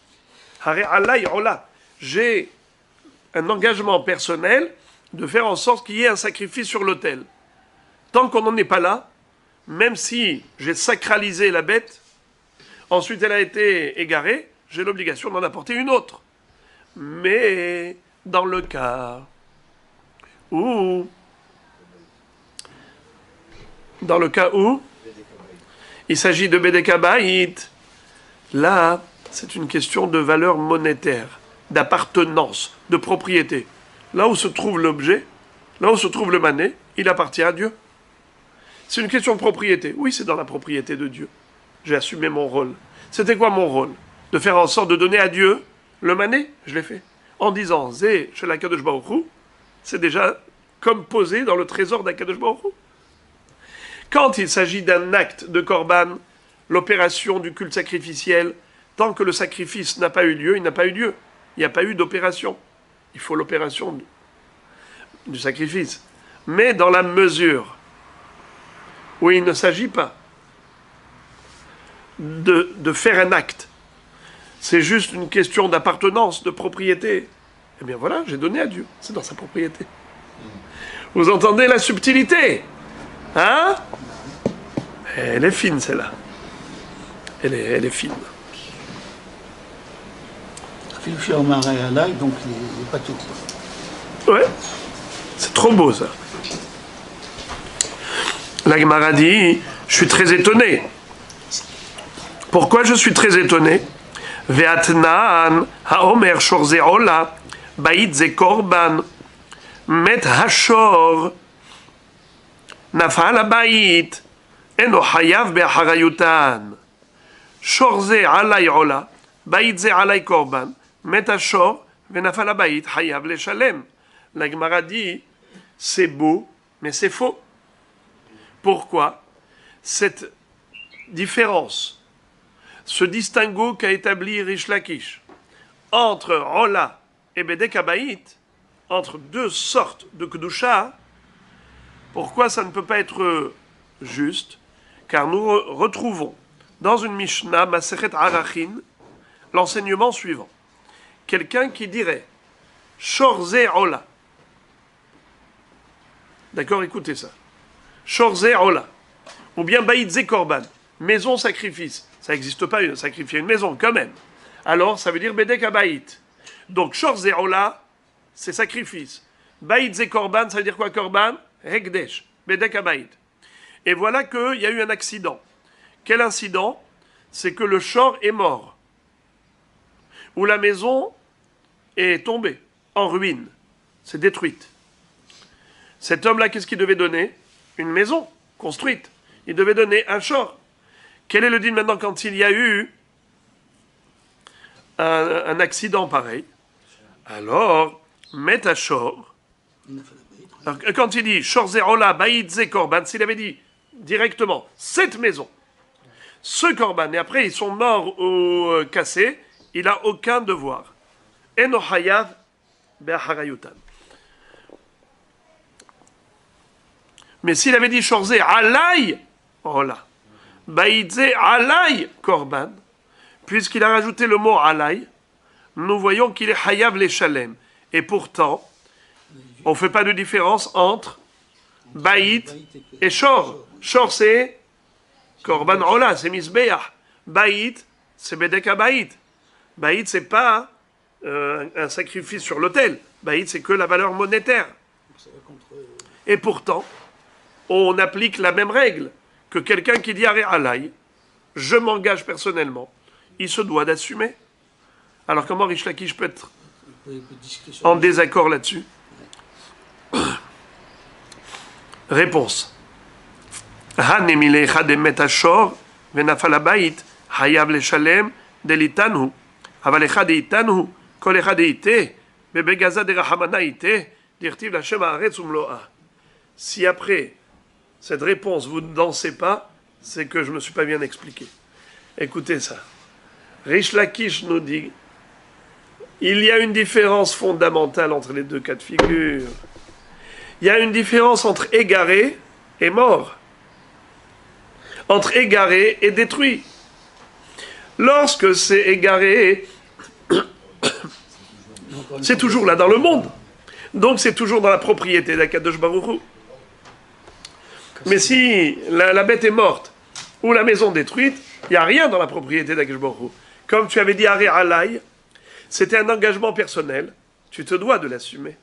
Are Alay Ola. J'ai un engagement personnel de faire en sorte qu'il y ait un sacrifice sur l'autel. Tant qu'on n'en est pas là, même si j'ai sacralisé la bête, ensuite elle a été égarée, j'ai l'obligation d'en apporter une autre. Mais dans le cas où il s'agit de Bedekabaït, là, c'est une question de valeur monétaire, d'appartenance, de propriété. Là où se trouve l'objet, là où se trouve le mané, il appartient à Dieu. C'est une question de propriété. Oui, c'est dans la propriété de Dieu. J'ai assumé mon rôle. C'était quoi mon rôle? De faire en sorte de donner à Dieu le mané. Je l'ai fait. En disant, Zé, chez la Kadosh Baruch Hu, c'est déjà comme posé dans le trésor d'Akadosh Baruch Hu. Quand il s'agit d'un acte de korban, l'opération du culte sacrificiel, tant que le sacrifice n'a pas eu lieu, il n'a pas eu lieu. Il n'y a pas eu d'opération. Il faut l'opération du sacrifice, mais dans la mesure où il ne s'agit pas de faire un acte. C'est juste une question d'appartenance, de propriété. Eh bien voilà, j'ai donné à Dieu. C'est dans sa propriété. Vous entendez la subtilité? Hein? Elle est fine, celle-là. Elle est fine. Philippe Sherman à l'ail, donc il n'est pas tout. Ouais. C'est trop beau, ça. La Gemara dit, je suis très étonné. Pourquoi je suis très étonné? Ve'atnan haomer shor ze'ola ba'it ze korban met hashor nafal ha'ba'it eno hayav be'acharayutan shor ze alay ola ba'it ze alay korban met hashor ve'nafal ha'ba'it hayav leshalem. La Gemara dit, c'est beau, mais c'est faux. Pourquoi? Cette différence, ce distinguo qu'a établi Rish Lakish entre Ola et Bedek Habayit, entre deux sortes de Kedusha, pourquoi ça ne peut pas être juste? Car nous retrouvons dans une Mishnah, Masechet Arachin, l'enseignement suivant. Quelqu'un qui dirait Shorze Ola. D'accord, écoutez ça. Shorze Ola. Ou bien Baïdze Korban. Maison sacrifice. Ça n'existe pas, sacrifier une maison quand même. Alors, ça veut dire Bedek Habayit. Donc, Shorze Ola, c'est sacrifice. Baïdze Korban, ça veut dire quoi Korban? Hekdesh. Bedek Habayit. Et voilà qu'il y a eu un accident. Quel incident? C'est que le shor est mort. Ou la maison est tombée, en ruine. C'est détruite. Cet homme-là, qu'est-ce qu'il devait donner? Une maison construite. Il devait donner un shor. Quel est le din maintenant quand il y a eu un accident pareil? Alors, met à shor. Alors, quand il dit shor ze'ola ba'it ze korban, s'il avait dit directement cette maison, ce korban, et après ils sont morts ou cassés, il n'a aucun devoir. Eno hayav be'acharayutan. Mais s'il avait dit shorze alay, oh là, baïdze alay korban, puisqu'il a rajouté le mot alay, nous voyons qu'il est hayav les shalem. Et pourtant, on ne fait pas de différence entre baït et shor. Shor c'est korban ola, c'est misbeach. Baït, c'est bedek habayit. Baït, c'est pas un sacrifice sur l'autel. Baït, c'est que la valeur monétaire. Et pourtant, on applique la même règle que quelqu'un qui dit arrêt alay, je m'engage personnellement, il se doit d'assumer. Alors comment Rish Lakish peut être en désaccord là-dessus? Réponse. Hanemile echad emet hashor venafal habayit hayav leshalem delitanhu aval echad eitanhu kol echad eite bebegaza derahamana eite dirtiv lachem haaretz umloa. Si après cette réponse, vous ne dansez pas, c'est que je ne me suis pas bien expliqué. Écoutez ça. Rish Lakish nous dit, il y a une différence fondamentale entre les deux cas de figure. Il y a une différence entre égaré et mort. Entre égaré et détruit. Lorsque c'est égaré, c'est toujours là dans le monde. Donc c'est toujours dans la propriété d'Akadosh Baruch Hu. Mais si la bête est morte ou la maison détruite, il n'y a rien dans la propriété d'Akadosh Baruch Hu. Comme tu avais dit arrêt alay, c'était un engagement personnel. Tu te dois de l'assumer.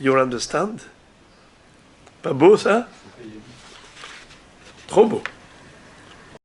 You understand? Pas beau ça? Trop beau.